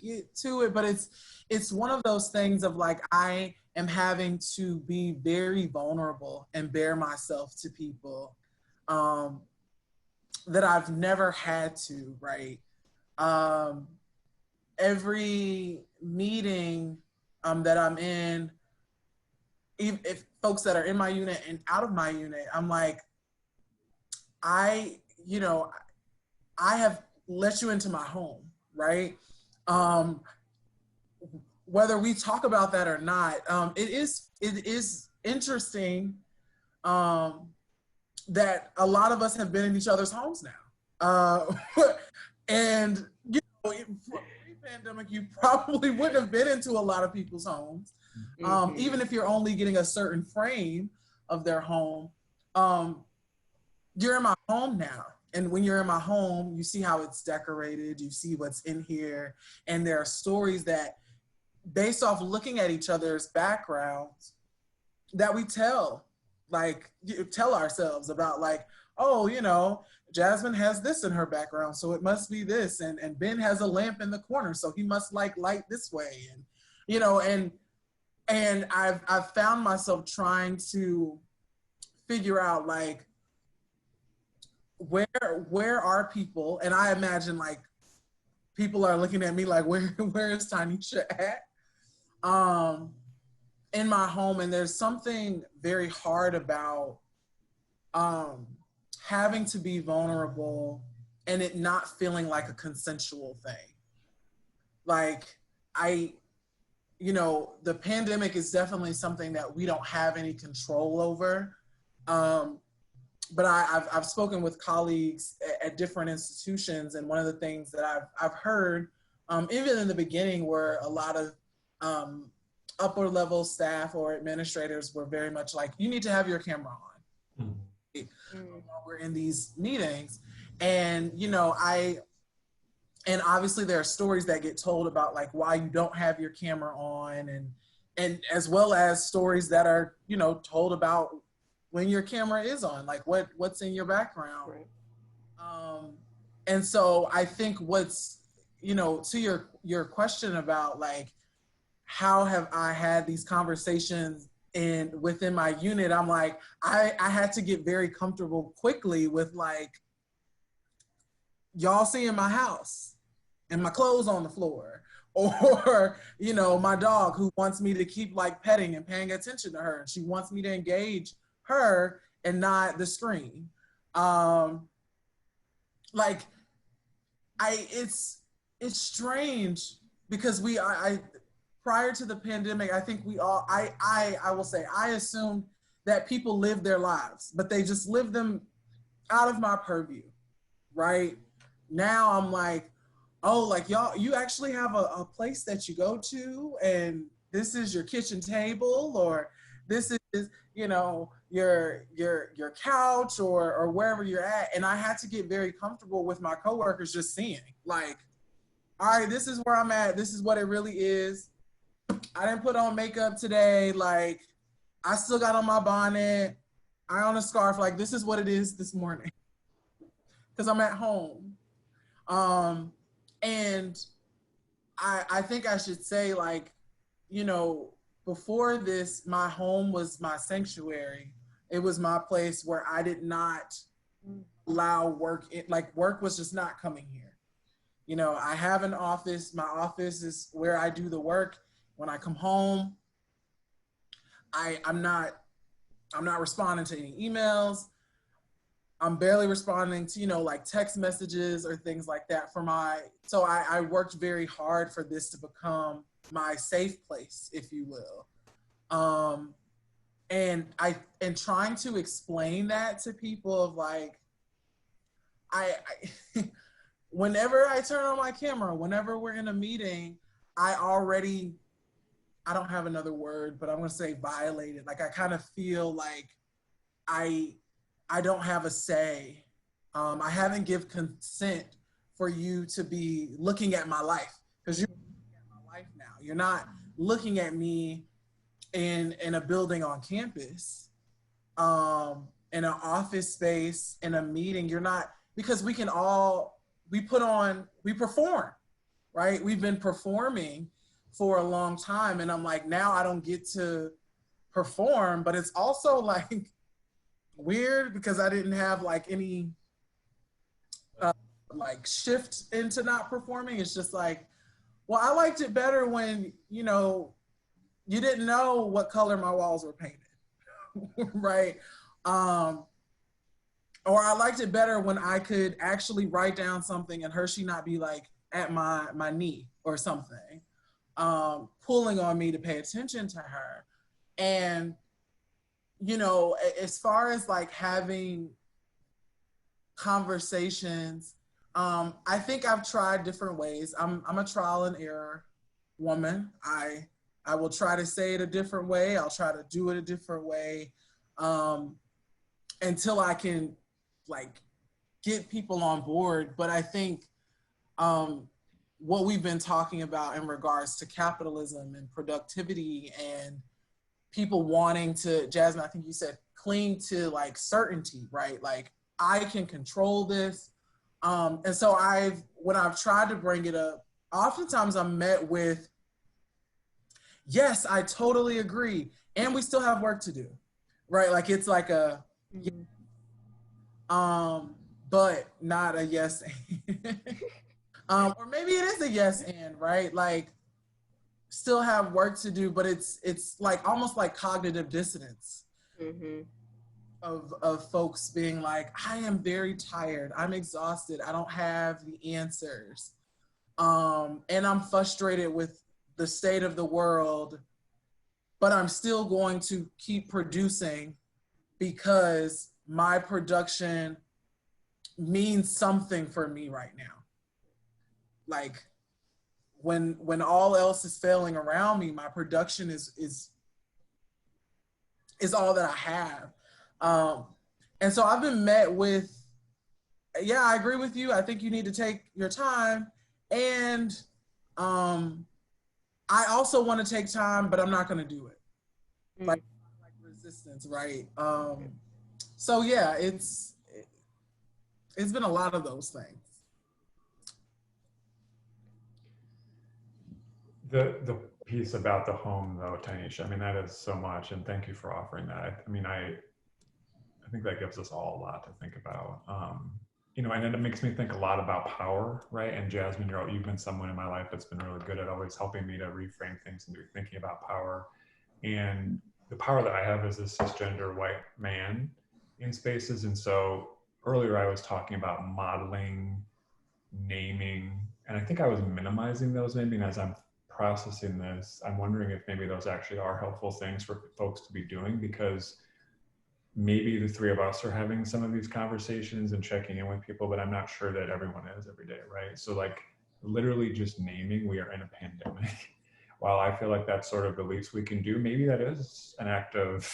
get to it, but it's one of those things of like I am having to be very vulnerable and bare myself to people that I've never had to, right? Um, every meeting that I'm in, if folks that are in my unit and out of my unit, I'm like, I, you know, I have let you into my home, right? Um, whether we talk about that or not, it is interesting that a lot of us have been in each other's homes now. And you know, pre-pandemic, you probably wouldn't have been into a lot of people's homes, even if you're only getting a certain frame of their home. You're in my home now. And when you're in my home, you see how it's decorated, you see what's in here. And there are stories that, based off looking at each other's backgrounds, that we tell, like, tell ourselves about, like, oh, you know, Jazmin has this in her background, so it must be this. And Ben has a lamp in the corner, so he must like light this way. And, you know, and I've found myself trying to figure out, like, where are people? And I imagine like people are looking at me like, where is Tanisha at? In my home. And there's something very hard about having to be vulnerable and it not feeling like a consensual thing. Like you know, the pandemic is definitely something that we don't have any control over. But I've spoken with colleagues at different institutions, and one of the things that I've heard, even in the beginning, where a lot of upper level staff or administrators were very much like, you need to have your camera on while we're in these meetings. And, you know, and obviously there are stories that get told about like why you don't have your camera on, and as well as stories that are, you know, told about when your camera is on, like what's in your background. Right. And so I think what's, you know, to your question about like, how have I had these conversations within my unit, I'm like, I had to get very comfortable quickly with like, y'all seeing my house and my clothes on the floor, or, you know, my dog who wants me to keep like petting and paying attention to her, and she wants me to engage her and not the screen. Like it's strange because I prior to the pandemic, I think we all, I will say, I assumed that people live their lives, but they just live them out of my purview, right? Now I'm like, oh, like y'all, you actually have a place that you go to, and this is your kitchen table, or This is, your couch or wherever you're at. And I had to get very comfortable with my coworkers just seeing, like, all right, this is where I'm at. This is what it really is. I didn't put on makeup today. Like, I still got on my bonnet. I on a scarf. Like, this is what it is this morning because I'm at home. And I think I should say, like, you know, before this, my home was my sanctuary. It was my place where I did not allow work. Like, work was just not coming here. You know, I have an office. My office is where I do the work. When I come home, I'm not responding to any emails. I'm barely responding to, like text messages or things like that so I worked very hard for this to become my safe place, if you will. And trying to explain that to people of like, I whenever I turn on my camera, whenever we're in a meeting, I don't have another word, but I'm going to say violated. Like, I kind of feel like I don't have a say. I haven't give consent for you to be looking at my life, because you're looking at my life now. You're not looking at me in a building on campus, in an office space, in a meeting. You're not, because we perform, right? We've been performing for a long time. And I'm like, now I don't get to perform, but it's also like weird because I didn't have like any like shift into not performing. It's just like, well, I liked it better when, you didn't know what color my walls were painted, right? Or I liked it better when I could actually write down something and Hershey not be like at my knee or something, pulling on me to pay attention to her. And, as far as like having conversations, I think I've tried different ways. I'm a trial and error woman. I will try to say it a different way. I'll try to do it a different way, until I can like get people on board. But I think what we've been talking about in regards to capitalism and productivity and people wanting to, Jazmin, I think you said, cling to like certainty, right? Like, I can control this. And so when I've tried to bring it up, oftentimes I'm met with, yes, I totally agree. And we still have work to do, right? Like, it's like a, but not a yes and. Or maybe it is a yes and, right? Like, still have work to do, but it's like almost like cognitive dissonance, of folks being like, I am very tired, I'm exhausted, I don't have the answers, and I'm frustrated with the state of the world, but I'm still going to keep producing because my production means something for me right now. Like, when all else is failing around me, my production is all that I have. And so I've been met with, yeah, I agree with you. I think you need to take your time. And I also want to take time, but I'm not going to do it. Like resistance, right? So yeah, it's been a lot of those things. The piece about the home, though, Tanisha, I mean, that is so much, and thank you for offering that. I mean, I think that gives us all a lot to think about. And then it makes me think a lot about power, right? And Jazmin, you've been someone in my life that's been really good at always helping me to reframe things and be thinking about power. And the power that I have as a cisgender white man in spaces. And so earlier I was talking about modeling, naming, and I think I was minimizing those. Maybe as I'm processing this, I'm wondering if maybe those actually are helpful things for folks to be doing, because maybe the three of us are having some of these conversations and checking in with people, but I'm not sure that everyone is every day, right? So like, literally just naming, we are in a pandemic, while I feel like that's sort of the least we can do, maybe that is an act of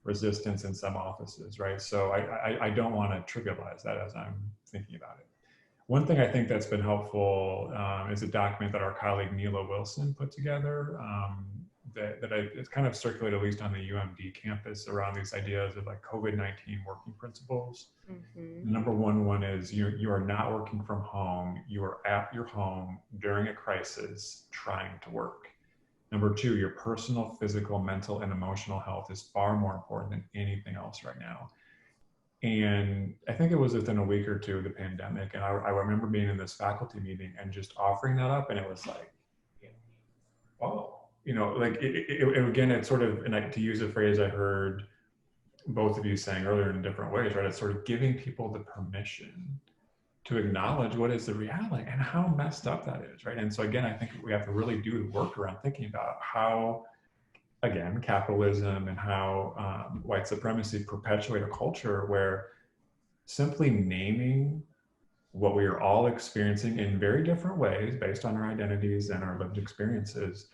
resistance in some offices, right? So I don't want to trivialize that as I'm thinking about it. One thing I think that's been helpful is a document that our colleague Neela Wilson put together it's kind of circulated at least on the UMD campus around these ideas of like COVID-19 working principles. The number one is you are not working from home. You are at your home during a crisis trying to work. Number two, your personal, physical, mental, and emotional health is far more important than anything else right now. And I think it was within a week or two of the pandemic. And I remember being in this faculty meeting and just offering that up. And it was like, oh, like again, it's sort of, and to use a phrase I heard both of you saying earlier in different ways, right? It's sort of giving people the permission to acknowledge what is the reality and how messed up that is, right? And so again, I think we have to really do the work around thinking about how, again, capitalism and how white supremacy perpetuate a culture where simply naming what we are all experiencing in very different ways based on our identities and our lived experiences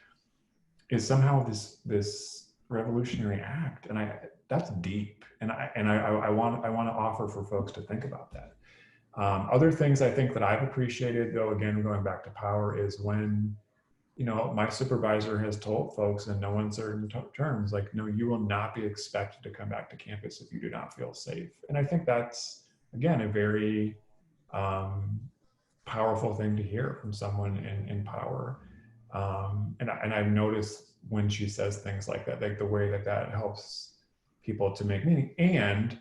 is somehow this revolutionary act. And that's deep. And I want to offer for folks to think about that. Other things I think that I've appreciated, though, again, going back to power, is when, my supervisor has told folks in no uncertain terms, like, no, you will not be expected to come back to campus if you do not feel safe. And I think that's, again, a very powerful thing to hear from someone in power. And I've noticed when she says things like that, like the way that helps people to make meaning. And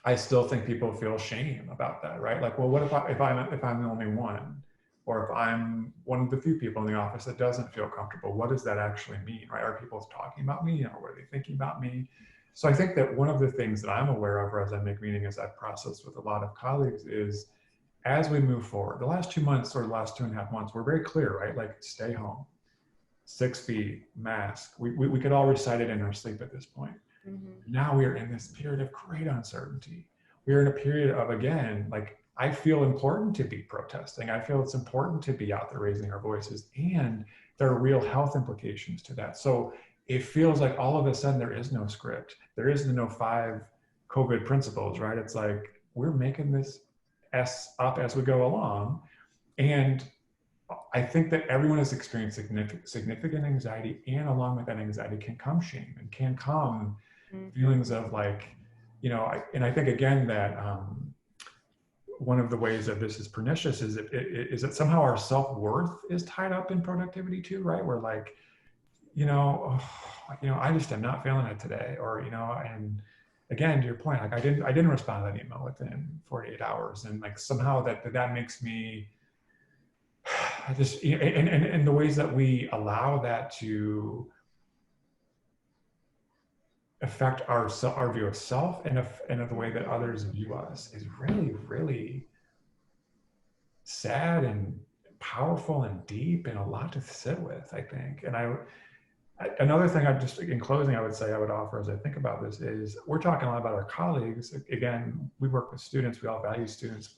I still think people feel shame about that, right? Like, well, what if I'm the only one, or if I'm one of the few people in the office that doesn't feel comfortable? What does that actually mean, right? Are people talking about me, or what are they thinking about me? So I think that one of the things that I'm aware of, or as I make meaning, as I've processed with a lot of colleagues, is as we move forward, the last 2 months or the last 2.5 months, we're very clear, right? Like, stay home, 6 feet, mask. We could all recite it in our sleep at this point. Now we are in this period of great uncertainty. We are in a period of, again, like, I feel important to be protesting. I feel it's important to be out there raising our voices, and there are real health implications to that. So it feels like all of a sudden there is no script. There is no 5 COVID principles, right? It's like, we're making this up as we go along. And I think that everyone has experienced significant anxiety, and along with that anxiety can come shame, and can come feelings of like, and I think again that one of the ways that this is pernicious is that somehow our self-worth is tied up in productivity too, right? We're like, I just am not feeling it today, or and again, to your point, like I didn't respond to that email within 48 hours, and like somehow that makes me just, and the ways that we allow that to affect our view of self and of the way that others view us is really, really sad and powerful and deep, and a lot to sit with, I think. And another thing in closing, I would say I would offer as I think about this is, we're talking a lot about our colleagues. Again, we work with students, we all value students.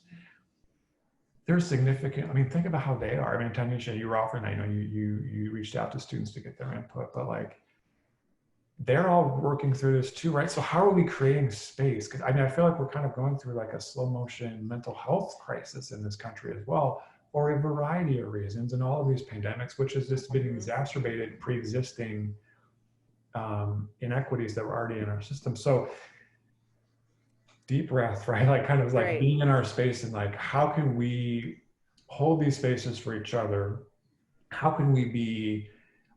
There's significant, think about how they are. Tanisha, you were offering, I know you reached out to students to get their input, but like, they're all working through this too, right? So how are we creating space? Because I feel like we're kind of going through like a slow motion mental health crisis in this country as well, for a variety of reasons, and all of these pandemics, which has just been exacerbated pre-existing inequities that were already in our system. So deep breath, right? Like kind of like right. Being in our space, and like, how can we hold these spaces for each other? How can we be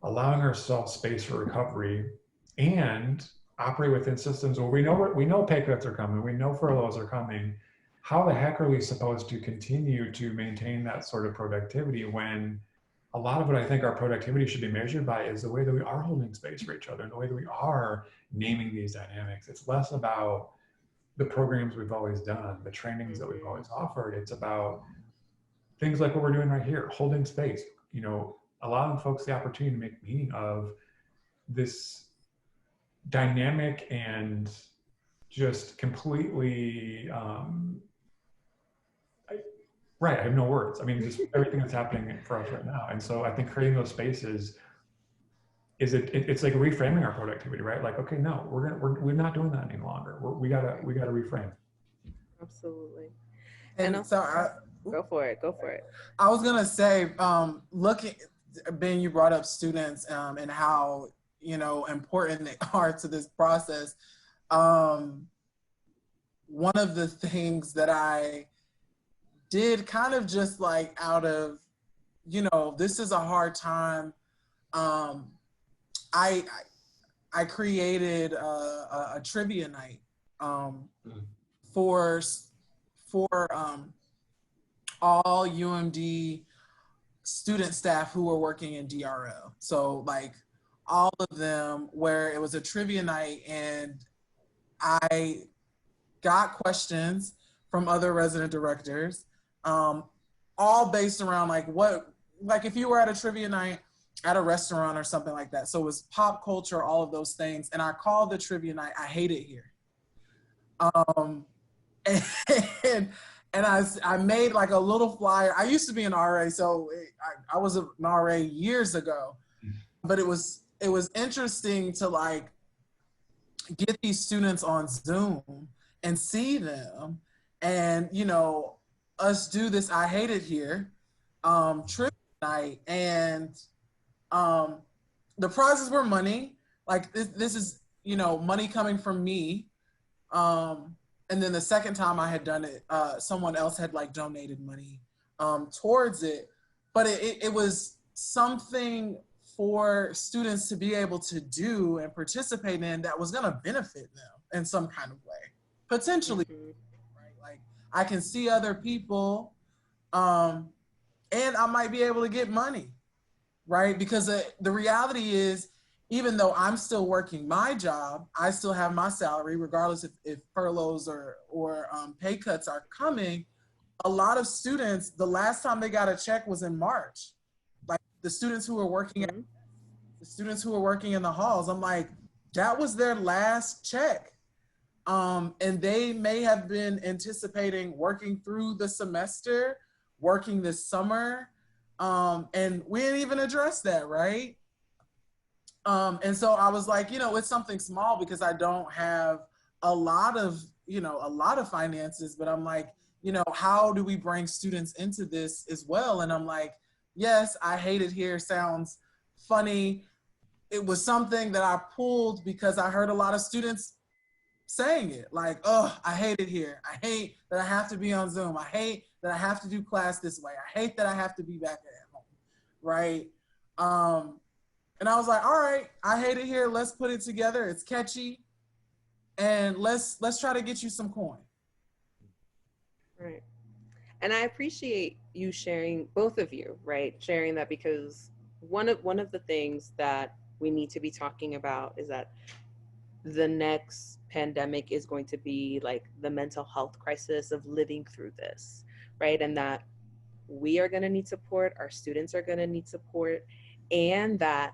allowing ourselves space for recovery and operate within systems where we know pay cuts are coming, we know furloughs are coming? How the heck are we supposed to continue to maintain that sort of productivity when a lot of what I think our productivity should be measured by is the way that we are holding space for each other, and the way that we are naming these dynamics? It's less about the programs we've always done, the trainings that we've always offered. It's about things like what we're doing right here, holding space, allowing folks the opportunity to make meaning of this dynamic and just completely, I have no words. Just everything that's happening for us right now. And so I think creating those spaces it's like reframing our productivity, right? Like, okay, no, we're not doing that any longer. We gotta reframe. Absolutely. And And also, so go for it. Go for it. I was gonna say, looking, Ben, you brought up students and how important they are to this process. Um, One of the things that I did kind of just like out of, this is a hard time. Um, I I created a trivia night for all UMD student staff who were working in DRL. So like all of them, where it was a trivia night, and I got questions from other resident directors, all based around like if you were at a trivia night at a restaurant or something like that. So it was pop culture, all of those things. And I called the trivia night, I Hate It Here. Um, and I made like a little flyer. I used to be an RA, so I was an RA years ago, but it was interesting to like get these students on Zoom and see them, and us do this I Hate It Here trivia night, and the prizes were money. Like this is money coming from me. And then the second time I had done it, someone else had like donated money towards it. But it was something for students to be able to do and participate in that was going to benefit them in some kind of way, potentially. Right? Like I can see other people, and I might be able to get money, right? Because the reality is, even though I'm still working my job, I still have my salary, regardless if furloughs or pay cuts are coming. A lot of students, the last time they got a check was in March. Like the students who were working the students who were working in the halls, I'm like, that was their last check. And they may have been anticipating working through the semester, working this summer. And we didn't even address that, right? And so I was like, it's something small because I don't have a lot of finances, but I'm like, how do we bring students into this as well? And I'm like, yes, I Hate It Here sounds funny. It was something that I pulled because I heard a lot of students saying it, like, oh, I hate it here. I hate that I have to be on Zoom. I hate that I have to do class this way. I hate that I have to be back at home, right? And I was like, all right, I hate it here. Let's put it together. It's catchy, and let's try to get you some coin. Right. And I appreciate you sharing, both of you, right? Sharing that, because one of the things that we need to be talking about is that the next pandemic is going to be like the mental health crisis of living through this, right? And that we are going to need support, our students are going to need support, and that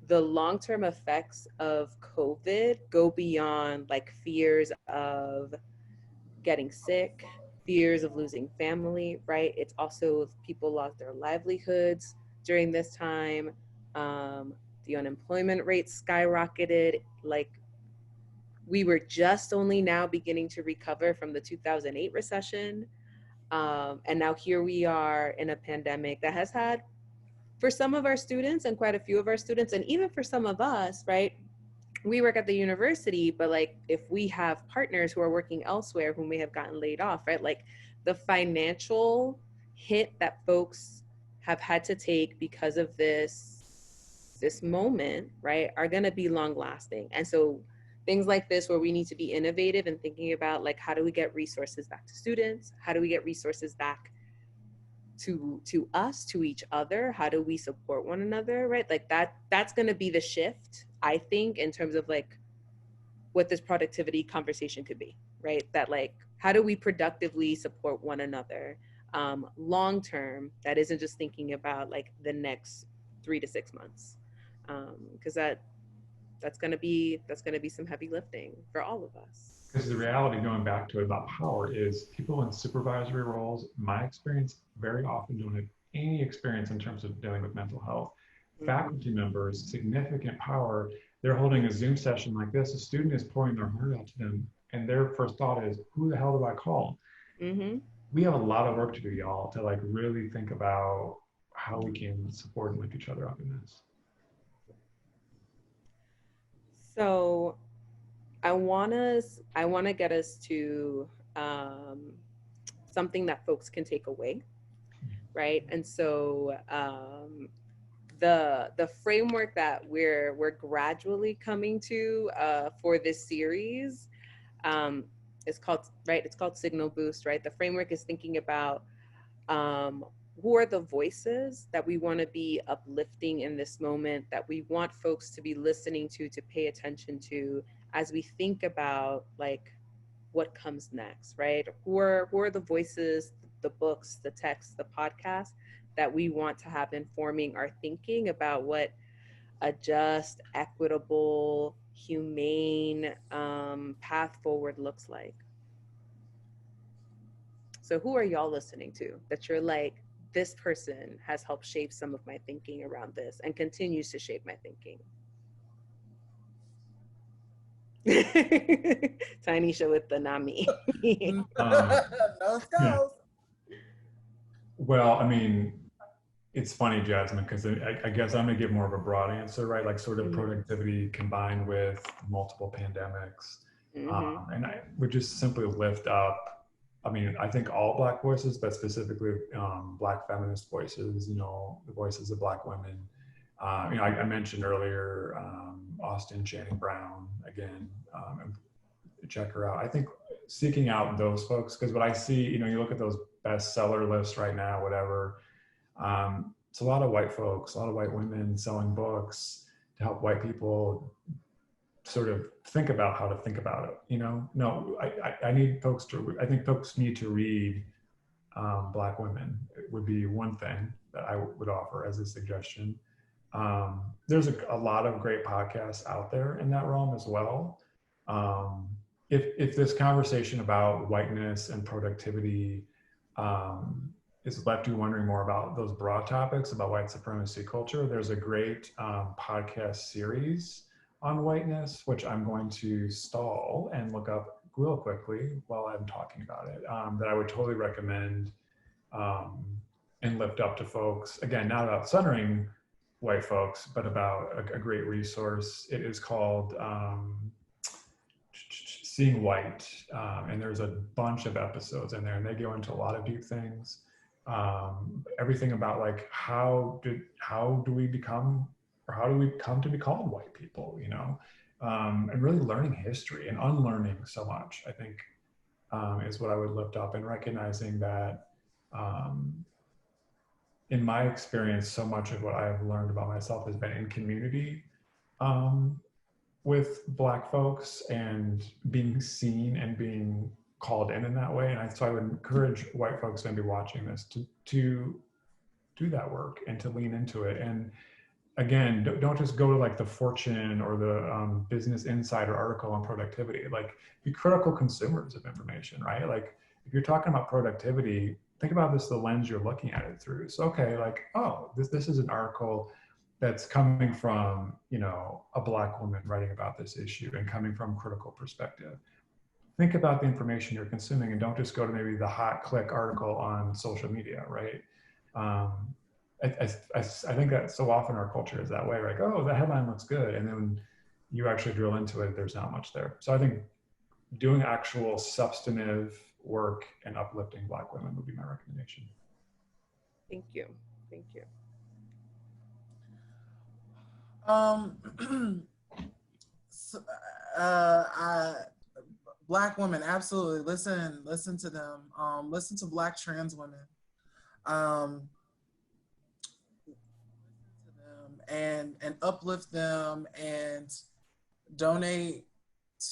the long-term effects of COVID go beyond like fears of getting sick, fears of losing family, right? It's also people lost their livelihoods during this time. The unemployment rate skyrocketed. Like we were just only now beginning to recover from the 2008 recession. And now here we are in a pandemic that has had, for some of our students and quite a few of our students, and even for some of us, right? We work at the university, but like if we have partners who are working elsewhere who may have gotten laid off, right? Like the financial hit that folks have had to take because of this moment, right, are going to be long lasting. And so things like this, where we need to be innovative and thinking about like, how do we get resources back to students? How do we get resources back to us, to each other? How do we support one another, right? Like that's going to be the shift, I think, in terms of like what this productivity conversation could be, right? That like, how do we productively support one another long term, that isn't just thinking about like the next 3 to 6 months, because that's going to be some heavy lifting for all of us. Because the reality, going back to it about power, is people in supervisory roles, my experience, very often don't have any experience in terms of dealing with mental health. faculty members significant power. They're holding a Zoom session like this. A student is pouring their heart out to them, and their first thought is, "Who the hell do I call?" Mm-hmm. We have a lot of work to do, y'all, to like really think about how we can support and lift each other up in this. So I wanna get us to um, something that folks can take away, right? And so the framework that we're gradually coming to for this series um, is called, right. It's called Signal Boost, right? The framework is thinking about um, who are the voices that we want to be uplifting in this moment, that we want folks to be listening to pay attention to as we think about like what comes next, right? Who are the voices, the books, the texts, the podcasts that we want to have informing our thinking about what a just, equitable, humane path forward looks like. So who are y'all listening to that you're like, this person has helped shape some of my thinking around this and continues to shape my thinking? Tanisha with the Nami. Um, Those yeah. goes. Well, I mean, it's funny, Jasmine, because I guess I'm gonna give more of a broad answer, right? Like sort of Mhm. productivity combined with multiple pandemics. Mhm. And I would just simply lift up, I mean, I think all Black voices, but specifically Black feminist voices, you know, the voices of Black women. You know, I mentioned earlier Austin Channing Brown again, check her out. I think seeking out those folks, because what I see, you know, you look at those bestseller lists right now, whatever, it's a lot of white folks, a lot of white women selling books to help white people sort of think about how to think about it. You know, no, I need folks to, I think folks need to read Black women. It would be one thing that I would offer as a suggestion. There's a lot of great podcasts out there in that realm as well. Um, if this conversation about whiteness and productivity um, is left you wondering more about those broad topics about white supremacy culture, there's a great podcast series on whiteness, which I'm going to stall and look up real quickly while I'm talking about it, that I would totally recommend um, and lift up to folks. Again, not about centering white folks, but about a great resource. It is called Seeing White, and there's a bunch of episodes in there, and they go into a lot of deep things. Everything about like how do we become, or how do we come to be called white people, you know, and really learning history and unlearning so much, I think, is what I would lift up, and recognizing that um, in my experience, so much of what I've learned about myself has been in community um, with Black folks and being seen and being called in that way. And so I would encourage white folks going to be watching this to do that work and to lean into it. And again, don't just go to like the Fortune or the Business Insider article on productivity. Like, be critical consumers of information, right? Like, if you're talking about productivity, think about this the lens you're looking at it through. So, okay, like, oh, this is an article that's coming from, you know, a Black woman writing about this issue and coming from a critical perspective. Think about the information you're consuming, and don't just go to maybe the hot click article on social media, right? Um, I think that so often our culture is that way, like, oh, the headline looks good. And then when you actually drill into it, there's not much there. So I think doing actual substantive work and uplifting Black women would be my recommendation. Thank you. Thank you. So, Black women, absolutely listen to them. Listen to Black trans women. Listen to them and uplift them and donate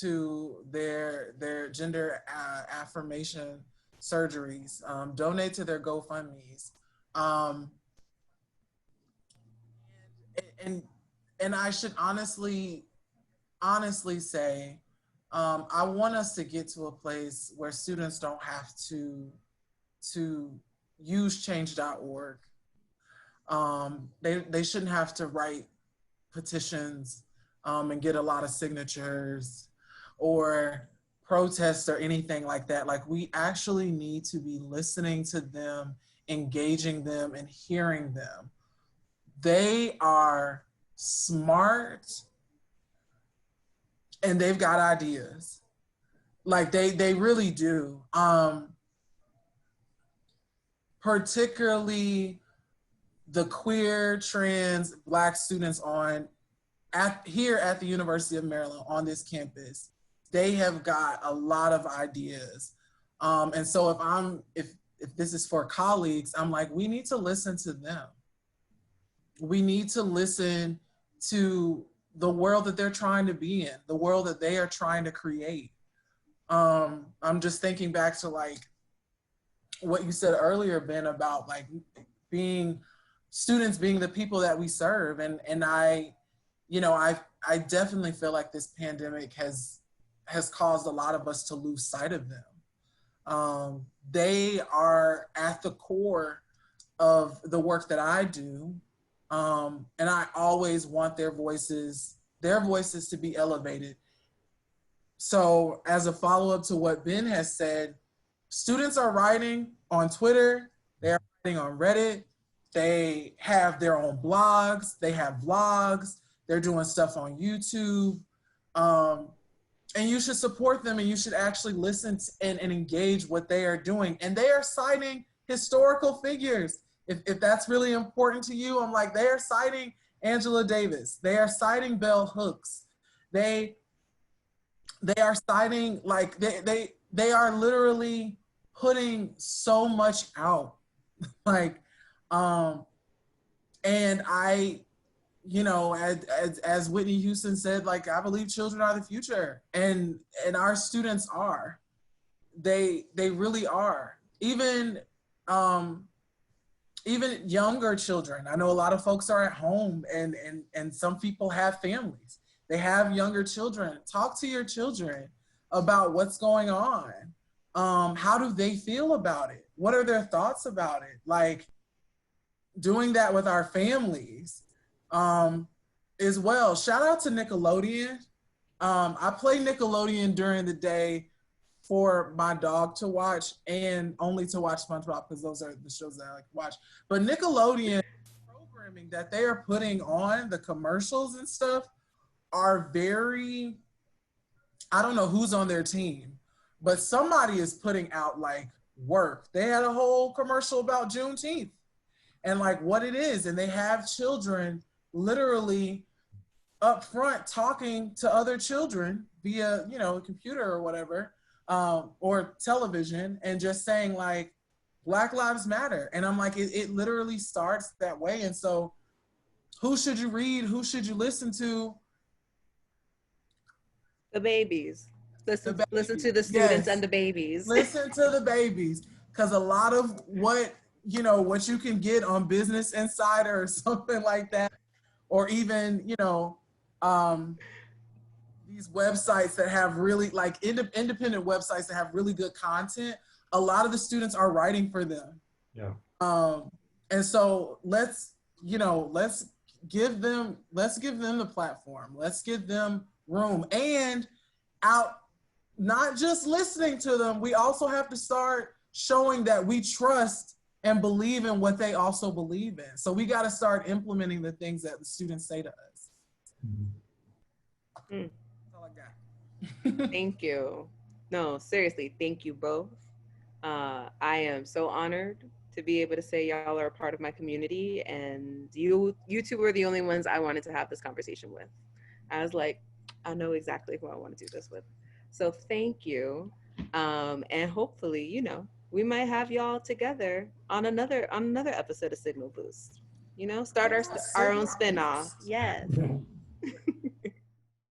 to their gender affirmation surgeries. Donate to their GoFundMe's. Um, and and I should honestly say, I want us to get to a place where students don't have to use change.org They shouldn't have to write petitions and get a lot of signatures or protests or anything like that. Like, we actually need to be listening to them, engaging them, and hearing them. They are smart and they've got ideas. Like, they really do. Particularly the queer, trans, Black students here at the University of Maryland on this campus, they have got a lot of ideas. And so if this is for colleagues, I'm like, we need to listen to them. We need to listen to the world that they're trying to be in, the world that they are trying to create. I'm just thinking back to like what you said earlier, Ben, about like students being the people that we serve. And I definitely feel like this pandemic has caused a lot of us to lose sight of them. They are at the core of the work that I do. And I always want their voices to be elevated. So as a follow-up to what Ben has said, students are writing on Twitter, they're writing on Reddit, they have their own blogs, they have vlogs, they're doing stuff on YouTube. And you should support them and you should actually listen to, and engage what they are doing. And they are citing historical figures. If that's really important to you, I'm like, they are citing Angela Davis. They are citing Bell Hooks. They are citing, like, they are literally putting so much out. Like, and I, as Whitney Houston said, like, I believe children are the future, and our students are. They really are. Even younger children. I know a lot of folks are at home, and some people have families. They have younger children. Talk to your children about what's going on. How do they feel about it? What are their thoughts about it? Like, doing that with our families as well. Shout out to Nickelodeon. I play Nickelodeon during the day for my dog to watch, and only to watch SpongeBob, because those are the shows that I like to watch. But Nickelodeon programming that they are putting on, the commercials and stuff, are very, I don't know who's on their team, but somebody is putting out like work. They had a whole commercial about Juneteenth and like what it is. And they have children literally up front talking to other children via, a computer or whatever, or television, and just saying like, Black Lives Matter. And I'm like, it literally starts that way. And so who should you read? Who should you listen to? The babies. Listen to the students, yes, and the babies. Listen to the babies. Because a lot of what you can get on Business Insider or something like that, or even, these websites that have really, like, independent websites that have really good content, a lot of the students are writing for them. Yeah. And so let's give them the platform. Let's give them room, and out, not just listening to them. We also have to start showing that we trust and believe in what they also believe in. So we got to start implementing the things that the students say to us. Mm. That's all I got. Thank you. No, seriously, thank you both. I am so honored to be able to say y'all are a part of my community, and you two were the only ones I wanted to have this conversation with. I was like, I know exactly who I want to do this with. So thank you. And hopefully, we might have y'all together on another episode of Signal Boost. Start our own spinoff. Yes.